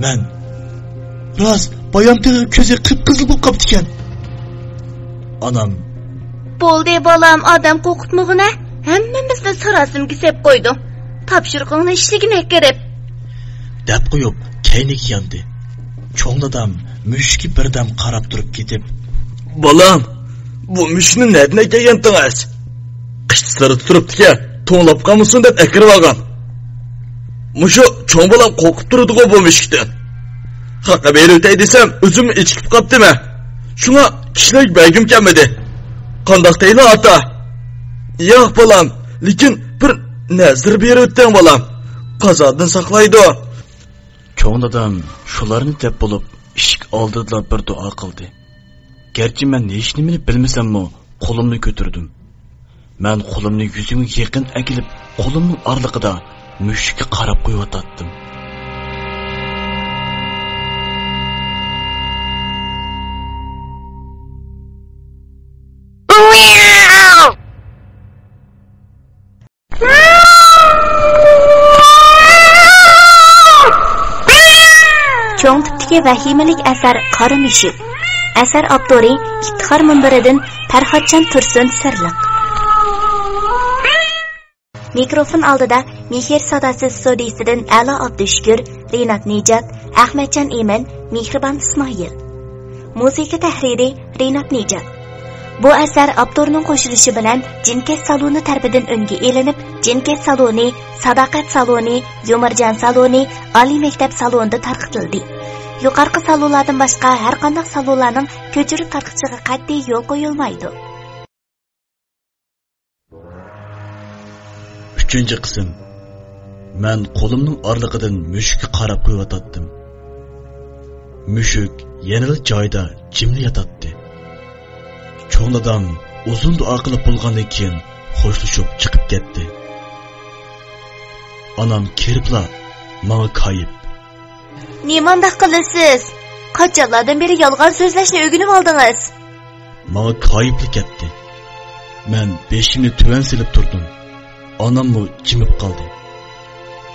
[SPEAKER 2] Men: "Rost, bayamning ko'zi qip-qizil bo'lib qopti ekan." Onam:
[SPEAKER 1] "Bo'ldi bolam, odam qo'rqitmag'ina. Hammamizni sarasimga sep qo'ydi. Topshiriqni ishlaginak kerak,"
[SPEAKER 2] deb qo'yib kaynik yandi. Cho'ng dadam mushukka birdam qarab turib ketib:
[SPEAKER 3] "Bolam, bu mushukni neden kelgandingiz? Qishtirib turibdi-ku, to'nglab qolmasin deb akirib olgan. Mushu cho'ng bolam qo'rqib turdi-ku bu mushukdan. Haqqa berutay desam, o'zimni ichib qopdimi? Shunga kishilik bergim kelmadi. Qandoq deyli ota?" "Yo'q bolam, lekin bir nazar berutding bolam. Qazodan saqlaydi."
[SPEAKER 2] Cho'ng dadam shularni deb bo'lib, eshik oldida bir duo qildi. Gerçi men hech nimani bilmasam-mu, qo'limni ko'tardim. Men qo'limni yuzimga yaqin akilib, qo'limning orlig'ida mushukka qarab qo'yotdim.
[SPEAKER 1] Cho'ng tipdagi vahimalik asar Qora mushuk. Asar avtori İftixor munbiridan Farhodjon Tursun Sirliq. Mikrofon oldida Mehr sadasi studiyasidan A'lo Abdushukur, Rinat Nijat, Ahmadjon Emin, Mehribon Ismoil. Musiqa tahriri Rinat Nijat. Bu asar avtorining qo'shilishi bilan Jinket saloni tarafidan unga elinib, Jinket saloni, Sadoqat saloni, Yo'marjon saloni, Oliy maktab salonida tarqatildi. Yuqorqi salonlardan boshqa har qanday salonlarning ko'chirib tarqatishiga qat'iy yo'l qo'yilmaydi.
[SPEAKER 2] 3-qism. Men qo'limning orlig'idan mushukka qarab qo'yotdim. Mushuk yana joyida jimli yotadi. Cho'ng dadam uzun duo qilib bo'lgandan keyin xo'shlashib chiqib ketdi. Onam kiribla menga kayib:
[SPEAKER 1] "Nimanda qilasiz? Qachonlardan beri yolg'on so'zlashni o'rganib oldingiz?"
[SPEAKER 2] Menga kayiblik ketdi. Men beshimni tuvan silib turdim. Onammi jimib qoldi.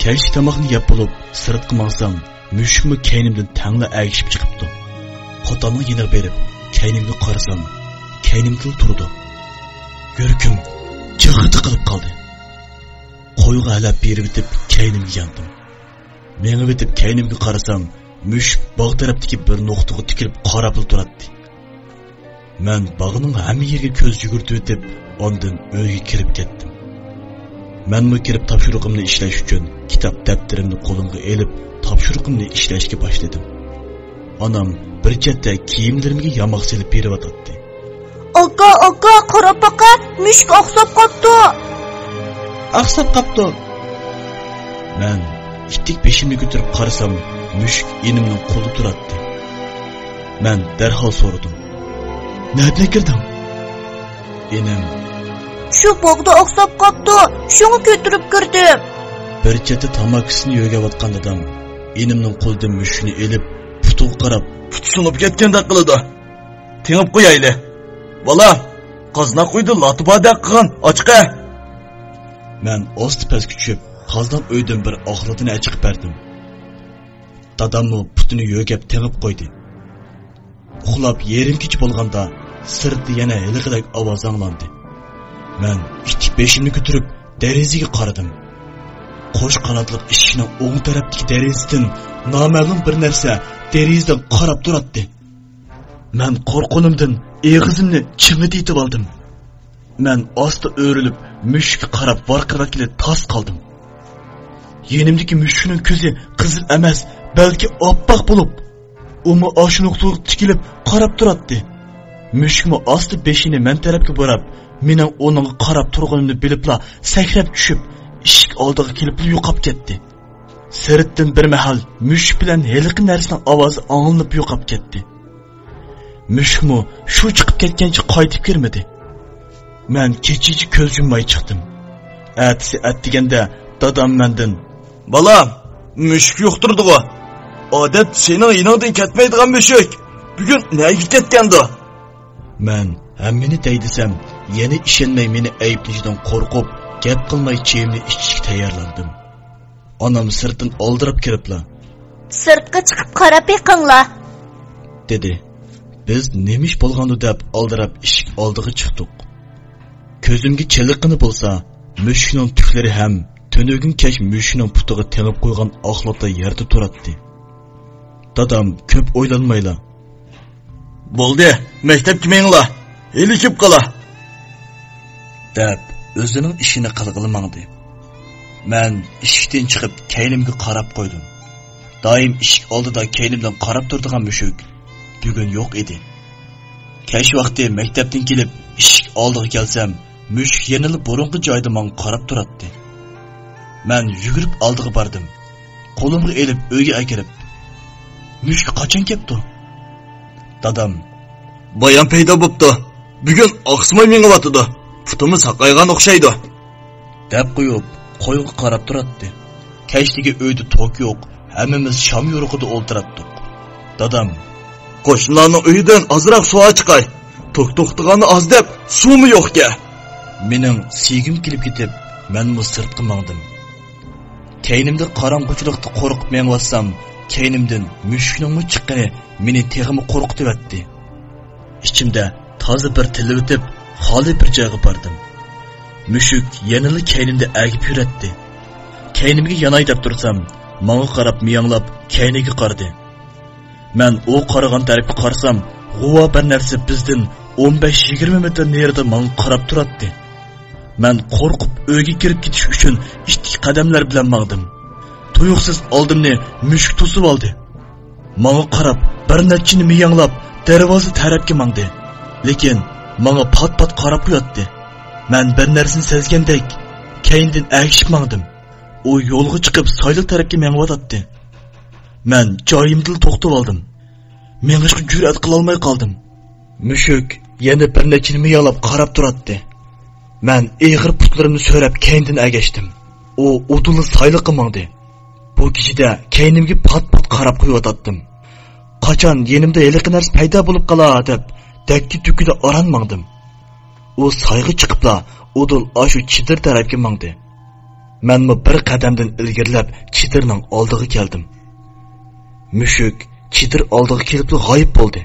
[SPEAKER 2] Kechki tomoqni yeb bo'lib, sirtqa mangsam, mushukmi kaynimdan tangla agishib chiqibdi. Qo'tanni yina berib, kaynimga qarasam, kaynimdan turdi. Görkim jig'iti qilib qoldi. Qo'yga halab berib bitib, kaynimga yandim. Meni bitib keynimga qarasam, mushuk bog' tarafdagi bir nuqtaga tikilib qarab turardi. Men bog'ning hamma yeriga ko'z yugurtib o'tib, ondan uyga kirib ketdim. Men mu kirib topshiriqimni ishlash uchun kitob daftarimni qo'limga olib, topshiriqimni ishlashga boshladim. Onam bir chetda kiyimlarimga yamoq silib beryotdi.
[SPEAKER 1] Aka, qarab baqa, mushuk oqsab qopti.
[SPEAKER 2] Oqsab qopti. Men ittik beshimni ko'tarib qarasam, mushuk enimning qo'li turardi. Men darhol so'radim. Nereden girdin? Enim.
[SPEAKER 1] Şu bog'da oqsab qopti, shuni ko'tarib kirdim.
[SPEAKER 2] Bir chetda tamakisini yo'g'ayotgan dadam enimning qo'lidan mushukni elib, putuga qarab,
[SPEAKER 3] puti sunib ketgandek qiladi. Tengib qo'yayli. Bola, qazna qo'ydi latibadek qilgan, ochqa.
[SPEAKER 2] Men osti pastga tushib, qazdan o'ydan bir oxlatini achiq berdim. Dadamni putini yo'g'ab tengib qo'ydi. Uxlab yerim kech bo'lganda sirtda yana hiliqidek ovoz anglandi. Men ittik beshimni ko'tarib derazaga qaradim. Qo'sh qanotliq eshikning o'ng tarafdagi derazadan noma'lum bir narsa derazadan qarab turardi. Men qo'rqonimdan eg'izimni chimiditib oldim. Men osti o'rilib mushukka qarab varqirab tas qoldim. Yenimdagi mushukning ko'zi qizil emas, balki oppoq bo'lib, umi oshinuqliq tikilib qarab turardi. Mushukmi osti beshini men tarafga borib, mening uning qarab turganimni bilibla sakrab tushib, eshik oldiga kelib yo'qab ketdi. Sirtdan bir mahal mushuk bilan heliqi narsaning ovozi anglanib yo'qab ketdi. Mushukmi shu chiqib ketgancha qaytib kirmadi. Men kechichi ko'z yummay chiqdim. Atisi atdiganda dadam mendan,
[SPEAKER 3] "Balam, mushuk yo'qtirdi-ku. Odat sening yoningdan ketmaydigan mushuk. Bugun nega ketgandi?"
[SPEAKER 2] Men hammani deydisam, yana ishonmay meni ayblashidan qo'rqib, gap qilmay cheyimni ichishga tayyorlandim. Onam sirtdan oldirib kiribla,
[SPEAKER 1] "Sirtga chiqib qarab yiqinglar,"
[SPEAKER 2] dedi. Biz nemish bo'lgandi deb oldirib eshik oldiga chiqdik. Ko'zimga chiliqqini bo'lsa, mushukning tuklari ham tönögün kesh mushukning putiga tengib qo'ygan oqlotda yerda turardi. Dadam ko'p o'ylanmayla,
[SPEAKER 3] "Bo'ldi, maktabga mengla, elikib qala,"
[SPEAKER 2] deb o'zining ishini qilg'ilmangdi. Men eshikdan chiqib keynimga qarab qo'ydim. Doim eshik oldida keynimdan qarab turadigan mushuk bugun yo'q edi. Kesh vaqti maktabdan kelib eshik oldiga kelsam, mushuk yanada burungi joyda menga qarab turardi. Men yugurib oldiga bordim. Qo'limga elib uyga akirib, "Mushuk qachon kelibdi?" Dadam,
[SPEAKER 3] "Bayan paydo bo'pti. Bugun oqsimay mengyotdi. Putimiz saqaygan o'xshaydi,"
[SPEAKER 2] deb qo'yib, qo'yga qarab turardi. Keshdagi uyda tok yo'q, hammamiz sham yo'rug'ida o'ltirardik. Dadam,
[SPEAKER 3] "Qo'shnilarning uyidan ozroq suv chiqay. Tok to'xtagani oz deb, suvmi yo'qga?"
[SPEAKER 2] Mening sevgim kelib ketib, men bu sirtqa mangdim. Keynimda qorong'uchilikda qo'rqib menyotsam, keynimdan mushukning chiqqani meni teg'imi qo'rqitibdi. Ichimda toza bir tili o'tib, xoli bir joyga bordim. Mushuk yanada keynimda agib yuratdi. Keynimga yanay deb tursam, menga qarab miyanglab keyniga qaradi. Men o qaragan tarafga qarsam, g'uva bir narsa bizdan 15-20 metr nerida menga qarab turardi. Men qo'rqib uyga kirib ketish uchun ikki qadamlar bilan mangdim. Tuyuqsiz oldimni mushuk to'sib oldi. Menga qarab bir nechini miyanglab darvoza tarafga mangdi. Lekin menga pat-pat qarab qo'yatdi. Men bir narsani sezgandek, keyindan agishib mangdim. U yo'lga chiqib soyli tarafga mengyotdi. Men joyimda to'xtab oldim. Mengishga jur'at qila olmay qoldim. Mushuk yana bir nechini miyanglab qarab turardi. Men eg'ir putlarimni so'rab keyindan agashdim. U o'duli soyliqqa mangdi. Bu kechida keynimga pat-pat qarab qo'yotdim. Qachon yenimda heliqi narsa paydo bo'lib qolar deb dakki-tukida oranmangdim. U soyga chiqibla o'dul ashu chidir tarafga mangdi. Menmi bir qadamdan ilgirlab chidirning oldiga keldim. Mushuk chidir oldiga kelib g'oyib bo'ldi.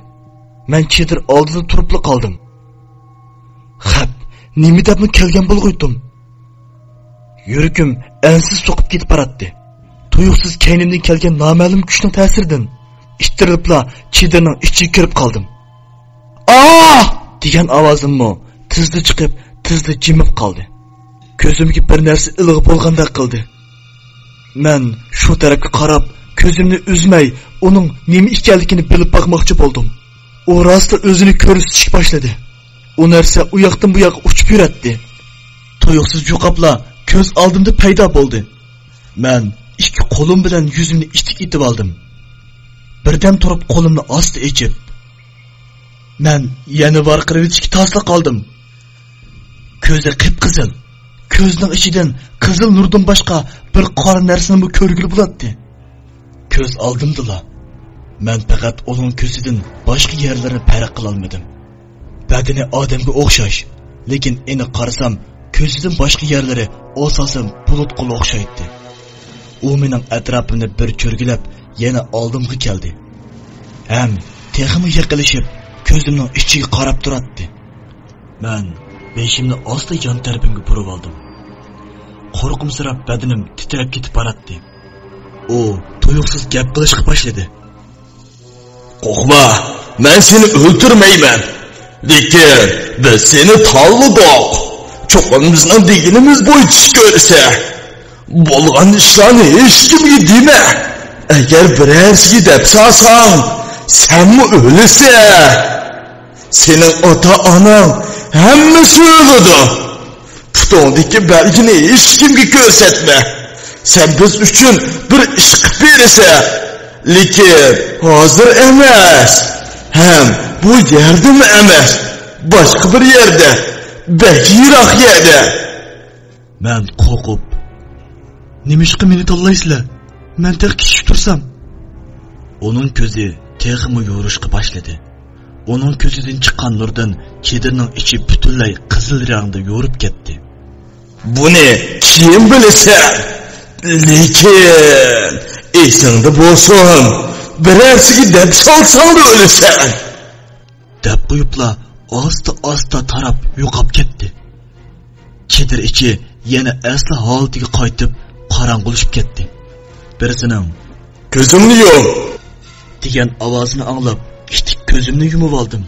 [SPEAKER 2] Men chidir oldida turib qoldim. Xap, nima debmi kelgan bo'lg'uydim. Yuragim ansiz so'qib ketib baratdi. tuyuqsiz keynimden kelgan noma'lum kuchning ta'siridan ittirilibla chedirning ichiga kirib qoldim. "Ah!" degan ovozimmo tizda chiqib, tizda jimib qoldi. Ko'zimga bir narsa ilg'i bo'lgandek qildi. Men shu tarafga qarab, ko'zimni uzmay, uning nima ekanligini bilib bakmoqchi bo'ldim. U rostda o'zini ko'rsatishga boshladi. U narsa u yoqdan bu yoqqa uchib yuradi. Tuyuqsiz yo'qopla ko'z oldimda paydo bo'ldi. Men ikki qo'lim bilan yuzimni ichib etib oldim. Birdan turib qo'limni osti ichib, men yana varqirayotishga tasla qoldim. Ko'zi qip-qizil. Ko'zning ichidan qizil nurdan boshqa bir qora narsani bu ko'rgili bo'ladi. Ko'z oldimdala. Men faqat uning ko'zidan boshqa yerlarni farq qila olmadim. Badani odamga o'xshash, lekin eni qarasam, ko'zidan boshqa yerlari asosan bulutga o'xshaydi. U mening atrofimni bir cho'rgilab, yana oldimga keldi. Ham texmi yaqinlashib, ko'zimning ichiga qarab turadi. Men beshimni osti jon tarafimga burib oldim. Qo'rqimsirab badanim titrab ketib boradi. U tuyuqsiz gap qilishga boshladi.
[SPEAKER 3] "Qo'rqma, men seni o'ldirmayman. Lekin biz seni tanladik. Cho'qimizning deganimiz bo'yicha ko'rsa, bo'lgan ishlarni hech kimga dema. Agar birarsiga deb salsang, senmi o'lasan. Sening ota-onang hammasi o'ladi. Putondagi belgini hech kimga ko'rsatma. Sen biz uchun bir ish qilib berasan. Lekin hozir emas. Ham bu yerda emas. Boshqa bir yerda, bakiroq yerda."
[SPEAKER 2] Men qo'rqib, "Nimishqa meni tanlaysizlar? Men tek kishib tursam." Uning ko'zi texmi yo'rishga boshladi. Uning ko'zidan chiqqan nurdan chedirning ichi butunlay qizil rangda yo'rib ketdi.
[SPEAKER 3] "Buni kim bilasan? Lekin esingda bo'lsin, birarsiga deb solsang o'lasan."
[SPEAKER 2] deb qo'yibla asta tarab yo'qolib ketdi. Chedir ichi yana asli holatiga qaytib qorong'ulashib ketdi. Birisining
[SPEAKER 3] "Ko'zimni yum"
[SPEAKER 2] degan ovozini anglab, kichik ko'zimni yumib oldim.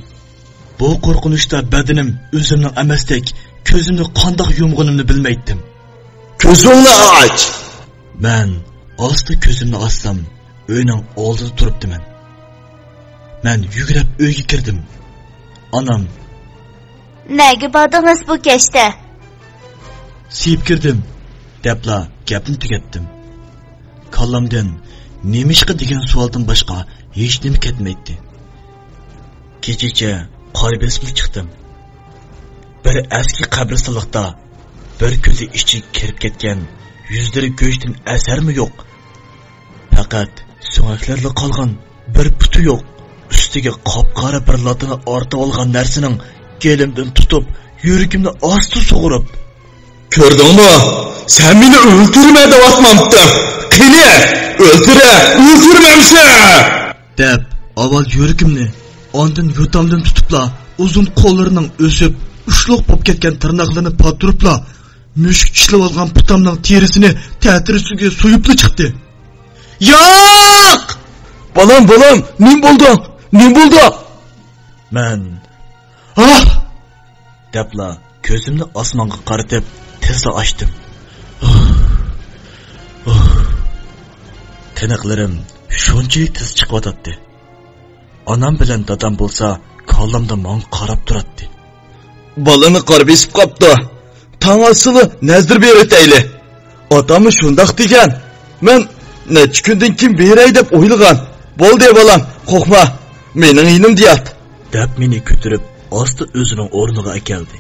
[SPEAKER 2] Bu qo'rqinishda badanim o'zimning emasdek, ko'zimni qandoq yumg'inimni bilmaydim.
[SPEAKER 3] "Ko'zingni och."
[SPEAKER 2] Men asta ko'zimni ochsam, uyning oldida turibdiman. Men yugurib uyga kirdim. Anam,
[SPEAKER 1] "Nega bordingiz bu kechda?"
[SPEAKER 2] "Siyib kirdim" debla gapni tugatdim. Kallamdan nemishqa degan savoldan boshqa hech nima ketmaydi. Kechacha qor besib chiqdim. Bir eski qabristonlikda bir ko'zi ichiga kirib ketgan, yuzlari go'shtdan asarmi yo'q. Faqat so'ngaklarla qolgan bir puti yo'q. Ustiga qop-qora bir latini ortib olgan narsaning kelimdan tutib, yuragimni osti sug'urib,
[SPEAKER 3] "Ko'rdingmi? Sen meni o'ldirma deb aytmamdim. Qani, o'ldirmamsan"
[SPEAKER 2] deb avval yuragimni, ondan yo'tamdan tutibla, uzun qo'llarining o'sib, ushloq bo'lib ketgan tirnoqlarini paturibla, mushuk tishlab olgan putamning terisini ta'tirisiga so'yibla chiqdi.
[SPEAKER 3] "Yo'q! Bolam, nim bo'ldi?
[SPEAKER 2] Men debla ko'zimni osmonga qaratib, tezda ochdim. Tiniqlarim shunchalik tez chiqyotdi. Onam bilan dadam bo'lsa, kollamda men qarab turadi.
[SPEAKER 3] "Balani qor besib qopti. Tong asili nazr berayli. Otamni shundoq degan. Men necha kundan keyin beray deb o'ylagan. Bo'ldi bolam, qo'rqma. Mening yonimda yot"
[SPEAKER 2] deb meni ko'tarib, osti o'zining o'rniga keldi.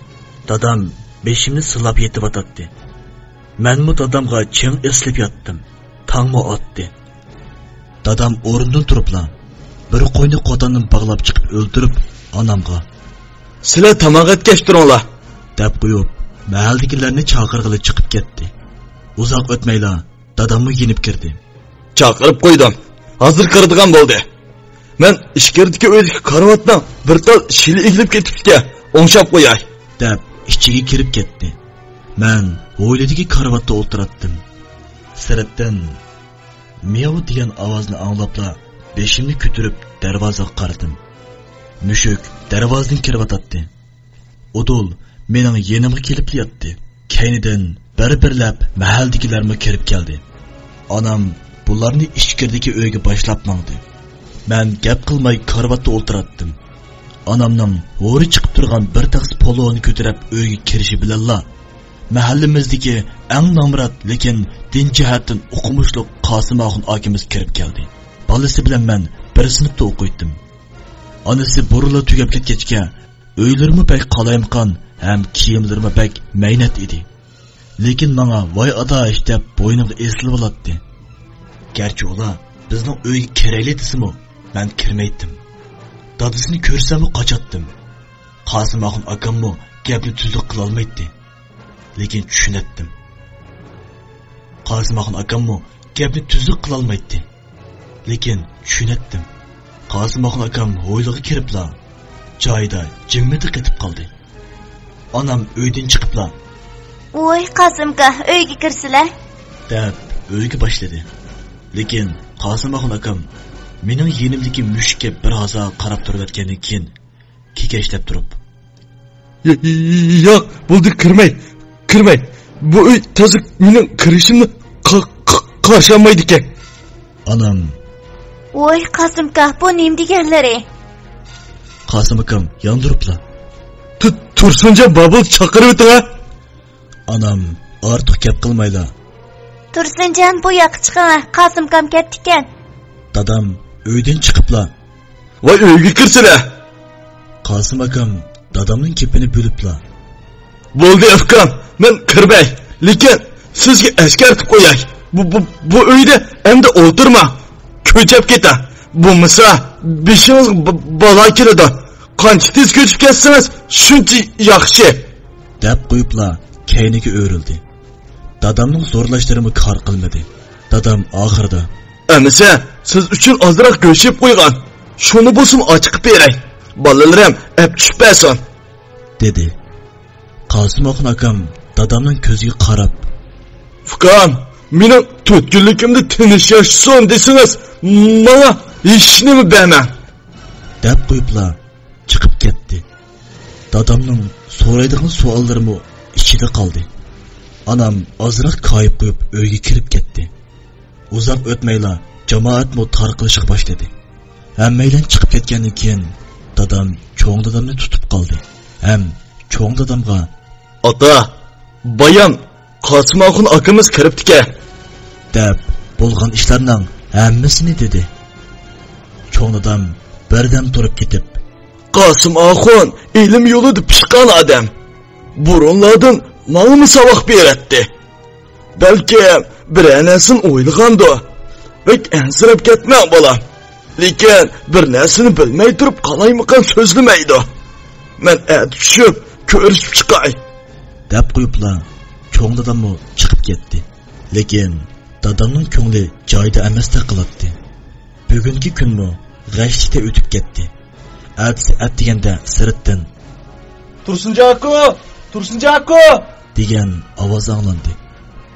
[SPEAKER 2] Dadam beshimni silab yetib otdi. Menmi dadamga ching eslib yotdim. Tongmo otdi. Dadam o'rnidan turibla, bir qo'yni qo'tandan bog'lab chiqib o'ldirib, onamga
[SPEAKER 3] "Sizlar tomoq etkashtiringlar"
[SPEAKER 2] deb qo'yib, mahaldagilarni chaqirg'ili chiqib ketdi. Uzoq o'tmayla dadamni yenib kirdi.
[SPEAKER 3] "Chaqirib qo'ydim. Hozir kiradigan bo'ldi. Men ishkirdagi o'ydagi karavotdan bir tal shili egilib ketibdi. O'ngshab qo'yay"
[SPEAKER 2] deb ichiga kirib ketdi. Men hovlidagi karavotda o'tiratdim. Siratdan miyav degan ovozni anglabla beshimni ko'tarib darvozaga qaradim. Mushuk darvozadan kirib o'tdi. Udul mening yenimga kelib yotdi. Kaynidan bir-birlab mahaldagilarga kirib keldi. Onam bularni ichkirdagi uyga boshlab mangdi. Men gap qilmay karvatda o'tiratdim. Onamning o'ri chiqib turgan bir taqsi poloni ko'tarib uyga kirishi bilanla mahallamizdagi eng nomrod lekin din jihatdan o'qimishli Qosimaxon akamiz kirib keldi. Balasi bilan men bir sinfda o'qiydim. Onasi burula tugab ketgachga uylarimi pek qalaymqon ham kiyimlarimi pek maynat edi. Lekin menga voy adash deb bo'ynimga esilib oladi. Gerçi ola bizning uyga kerakli desimi, men kirmaydim. Dadasini ko'rsam qochotdim. Qosimaxon akammi gapni tuzuk qila olmaydi. Lekin tushunatdim. Qosimaxon akammi gapni tuzuk qila olmaydi. Lekin tushunatdim. Qosimaxon akam hoyliga kiribla joyida jimmidi qetib qoldi. Onam uydan chiqibla
[SPEAKER 1] "Voy Qosimka, uyga kirsizlar"
[SPEAKER 2] deb uyga boshladi. Lekin Qosimaxon akam mening yenimdagi mushukka bir oza qarab turayotgandan keyin kekashlab turib,
[SPEAKER 3] "Yo'q, bo'ldi, kirmay. Bu uy to'ziq mening kirishimni qarshlamaydi ekan."
[SPEAKER 2] Onam
[SPEAKER 1] "Voy Qosimka, bu nima deganlari?"
[SPEAKER 2] Qosim akam yondiribla.
[SPEAKER 3] Tursunjon bobul chaqirib o'ting.
[SPEAKER 2] Onam ortiq gap qilmayla.
[SPEAKER 1] "Tursunjon, bu yoqqa chiqing, Qosimkam ketdi ekan."
[SPEAKER 2] Dadam uydan chiqibla.
[SPEAKER 3] "Voy, uyga kirsizlar."
[SPEAKER 2] Qosim akam dadamning kepini bo'libla.
[SPEAKER 3] "Bo'ldi afkam, men kirmay. Lekin sizga eskartib qo'yay. Bu uyda endi o'tirma. Ko'chib keta. Bo'lmasa beshingiz bola keladi. Qancha tez ko'chib ketsangiz, shuncha yaxshi."
[SPEAKER 2] deb qo'yibla kayniga o'rildi. Dadamning zo'rlashlarimi kor qilmadi. Dadam oxirida
[SPEAKER 3] "Amisa, siz uchun ozroq ko'chib qo'ygan. Shuni bo'lsin ochib beray. Bolalarim ap tushpasin"
[SPEAKER 2] dedi. Qosimaxon akam dadamning ko'ziga qarab,
[SPEAKER 3] "Fukam, mening 4 kunligimda tinch yashsin desangiz, menga hech nima bermang"
[SPEAKER 2] deb qo'yibla chiqib ketdi. Dadamning so'raydigan savollarimi ichida qoldi. Onam ozroq koyib qo'yib uyga kirib ketdi. Uzoq o'tmayla jamoatmi tarqalishga boshladi. Hammaydan chiqib ketgandan keyin dadam cho'ng dadamni tutib qoldi. Ham cho'ng dadamga
[SPEAKER 3] "Ota, bayan Qosimaxon akamiz kiribdi-ku"
[SPEAKER 2] deb bo'lgan ishlarning hammasini dedi. Cho'ng dadam birdan turib ketib,
[SPEAKER 3] "Qosimaxon ilm yo'lida pishqan odam. Burunlardan menga saboq beradi. Balki bir anasini o'ylagandi. Bek ansirab ketmang bolam. Lekin bir narsani bilmay turib qalaymiqan so'zlamaydi. Men tushib ko'rishib chiqay"
[SPEAKER 2] deb qo'yibla cho'ng dadammi chiqib ketdi. Lekin dadamning ko'ngli joyida emasdek qiladi. Bugungi kunmi g'ashlikda o'tib ketdi. Atdiganda sirtdan
[SPEAKER 3] Tursunjon aka
[SPEAKER 2] degan ovoz anglandi.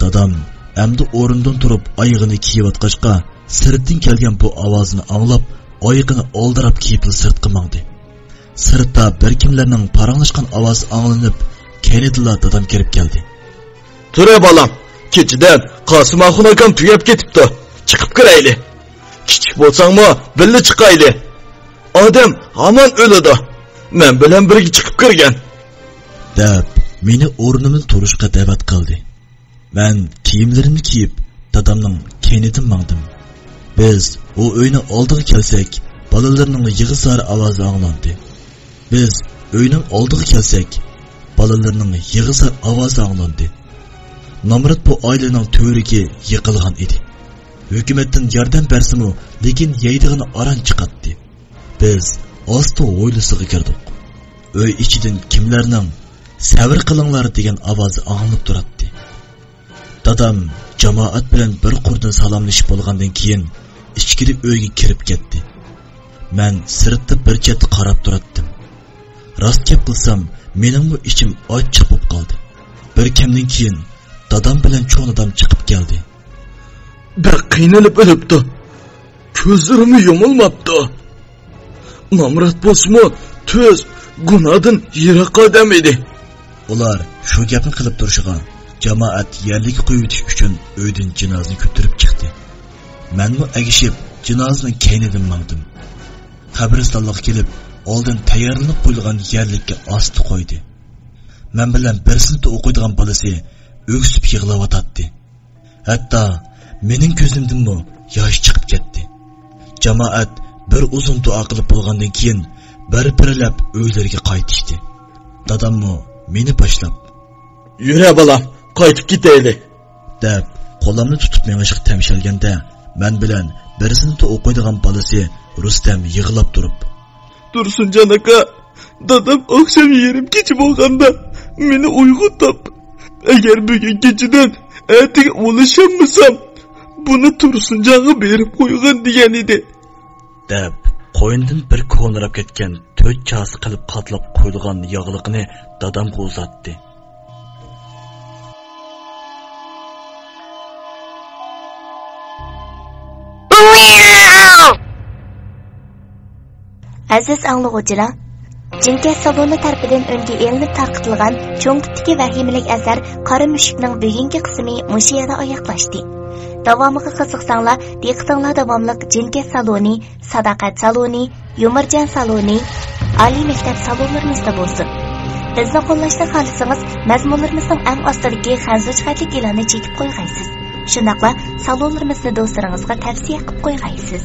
[SPEAKER 2] Dadam endi o'rnidan turib oyog'ini kiyayotgachqa sirtdan kelgan bu ovozni anglab oyog'ini oldirab kiyib sirtqa mangdi. Sirtda bir kimlarning paranglashgan ovozi anglanib, kaynidilar dadam kirib keldi.
[SPEAKER 3] "Tura bolam, kechidan Qosimaxon akam tugab ketibdi. Chiqib kirayli. Kichik bo'lsangmi, birga chiqayli. Odam hamon o'ladi. Men bilan birga chiqib kirgan"
[SPEAKER 2] deb meni o'rnimdan turishga da'vat qildi. Men kiyimlarimni kiyib dadamning kaynidan mangdim. Biz u uyni oldiga kelsak, bolalarning yig'isar ovozi anglandi. Biz uyning oldiga kelsak, bolalarning yig'isar ovozi anglandi. Nomrat bu oilaning to'riga yiqilgan edi. Hukumatdan yordam bersimi, lekin yeydig'ini aran chiqatdi. Biz osti o'ylisiga kirdik. Uy ichidan kimlarning "Sabr qilinglar" degan ovozi anglanib turadi. Dadam jamoat bilan bir qurdan salomlashib bo'lgandan keyin ichkiri uyga kirib ketdi. Men sirtda bir chetda qarab turadim. Rost gap qilsam, meningmi ichim ochiq bo'lib qoldi. Bir kamdan keyin dadam bilan cho'ng dadam chiqib keldi.
[SPEAKER 3] bak qiynalib o'libdi. Ko'zlarimni yumilmabdi. Namrat bo'lsa, tuz gunohdan yiroq odam edi.
[SPEAKER 2] Ular shu gapni qilib turishiga jamoat yerlik qo'yitish uchun uydan jinozani ko'tarib chiqdi. Menmi agishib jinozaning keynidan mangdim. Qabristonga kelib, oldin tayyorlanib qo'yilgan yerlikka osti qo'ydi. Men bilan bir sinfda o'qiydigan bolasi o'ksib yig'layotdi. Hatto mening ko'zimdanmi yosh chiqib ketdi. Jamoat bir uzun duo qilib bo'lgandan keyin bir-birlab uylariga qaytishdi. Dadammi meni boshlab,
[SPEAKER 3] "Yura bolam, qaytib ketaylik"
[SPEAKER 2] deb qo'limni tutib mengishga tamshalganda, men bilan bir sinfda o'qiydigan bolasi Rustam yig'lab turib,
[SPEAKER 3] "Tursunjon aka, dadam oqshom yerim kecha bo'lganda meni uyg'otib, agar bugun kechadan ertaga o'lishammasam, buni Tursunjonga berib qo'ygan degan edi"
[SPEAKER 2] deb qo'yindan bir ko'nirab ketgan 4 chasi qilib qatlab qo'yilgan yog'liqni dadamga uzatdi.
[SPEAKER 1] Aziz anglag'uvchilar, Jinkat saloni tarafidan unga elinib tarqatilgan cho'ng tipdagi vahimalik asar Qora mushukning bugungi qismi mushu yerda oyoqlashdi. Davomiga qiziqsanglar, diqqatinglar davomliq Jinkat saloni, Sadoqat saloni, Yumurjan saloni, oliy maktab salonlarimizda bo'lsin. Bizni qo'llashni xohlasangiz, mazmunlarimizning eng ostidagi xanzuchqatlik e'lonni chekib qo'ygaysiz. Shundaqla salonlarimizni do'stlaringizga tavsiya qilib qo'ygaysiz.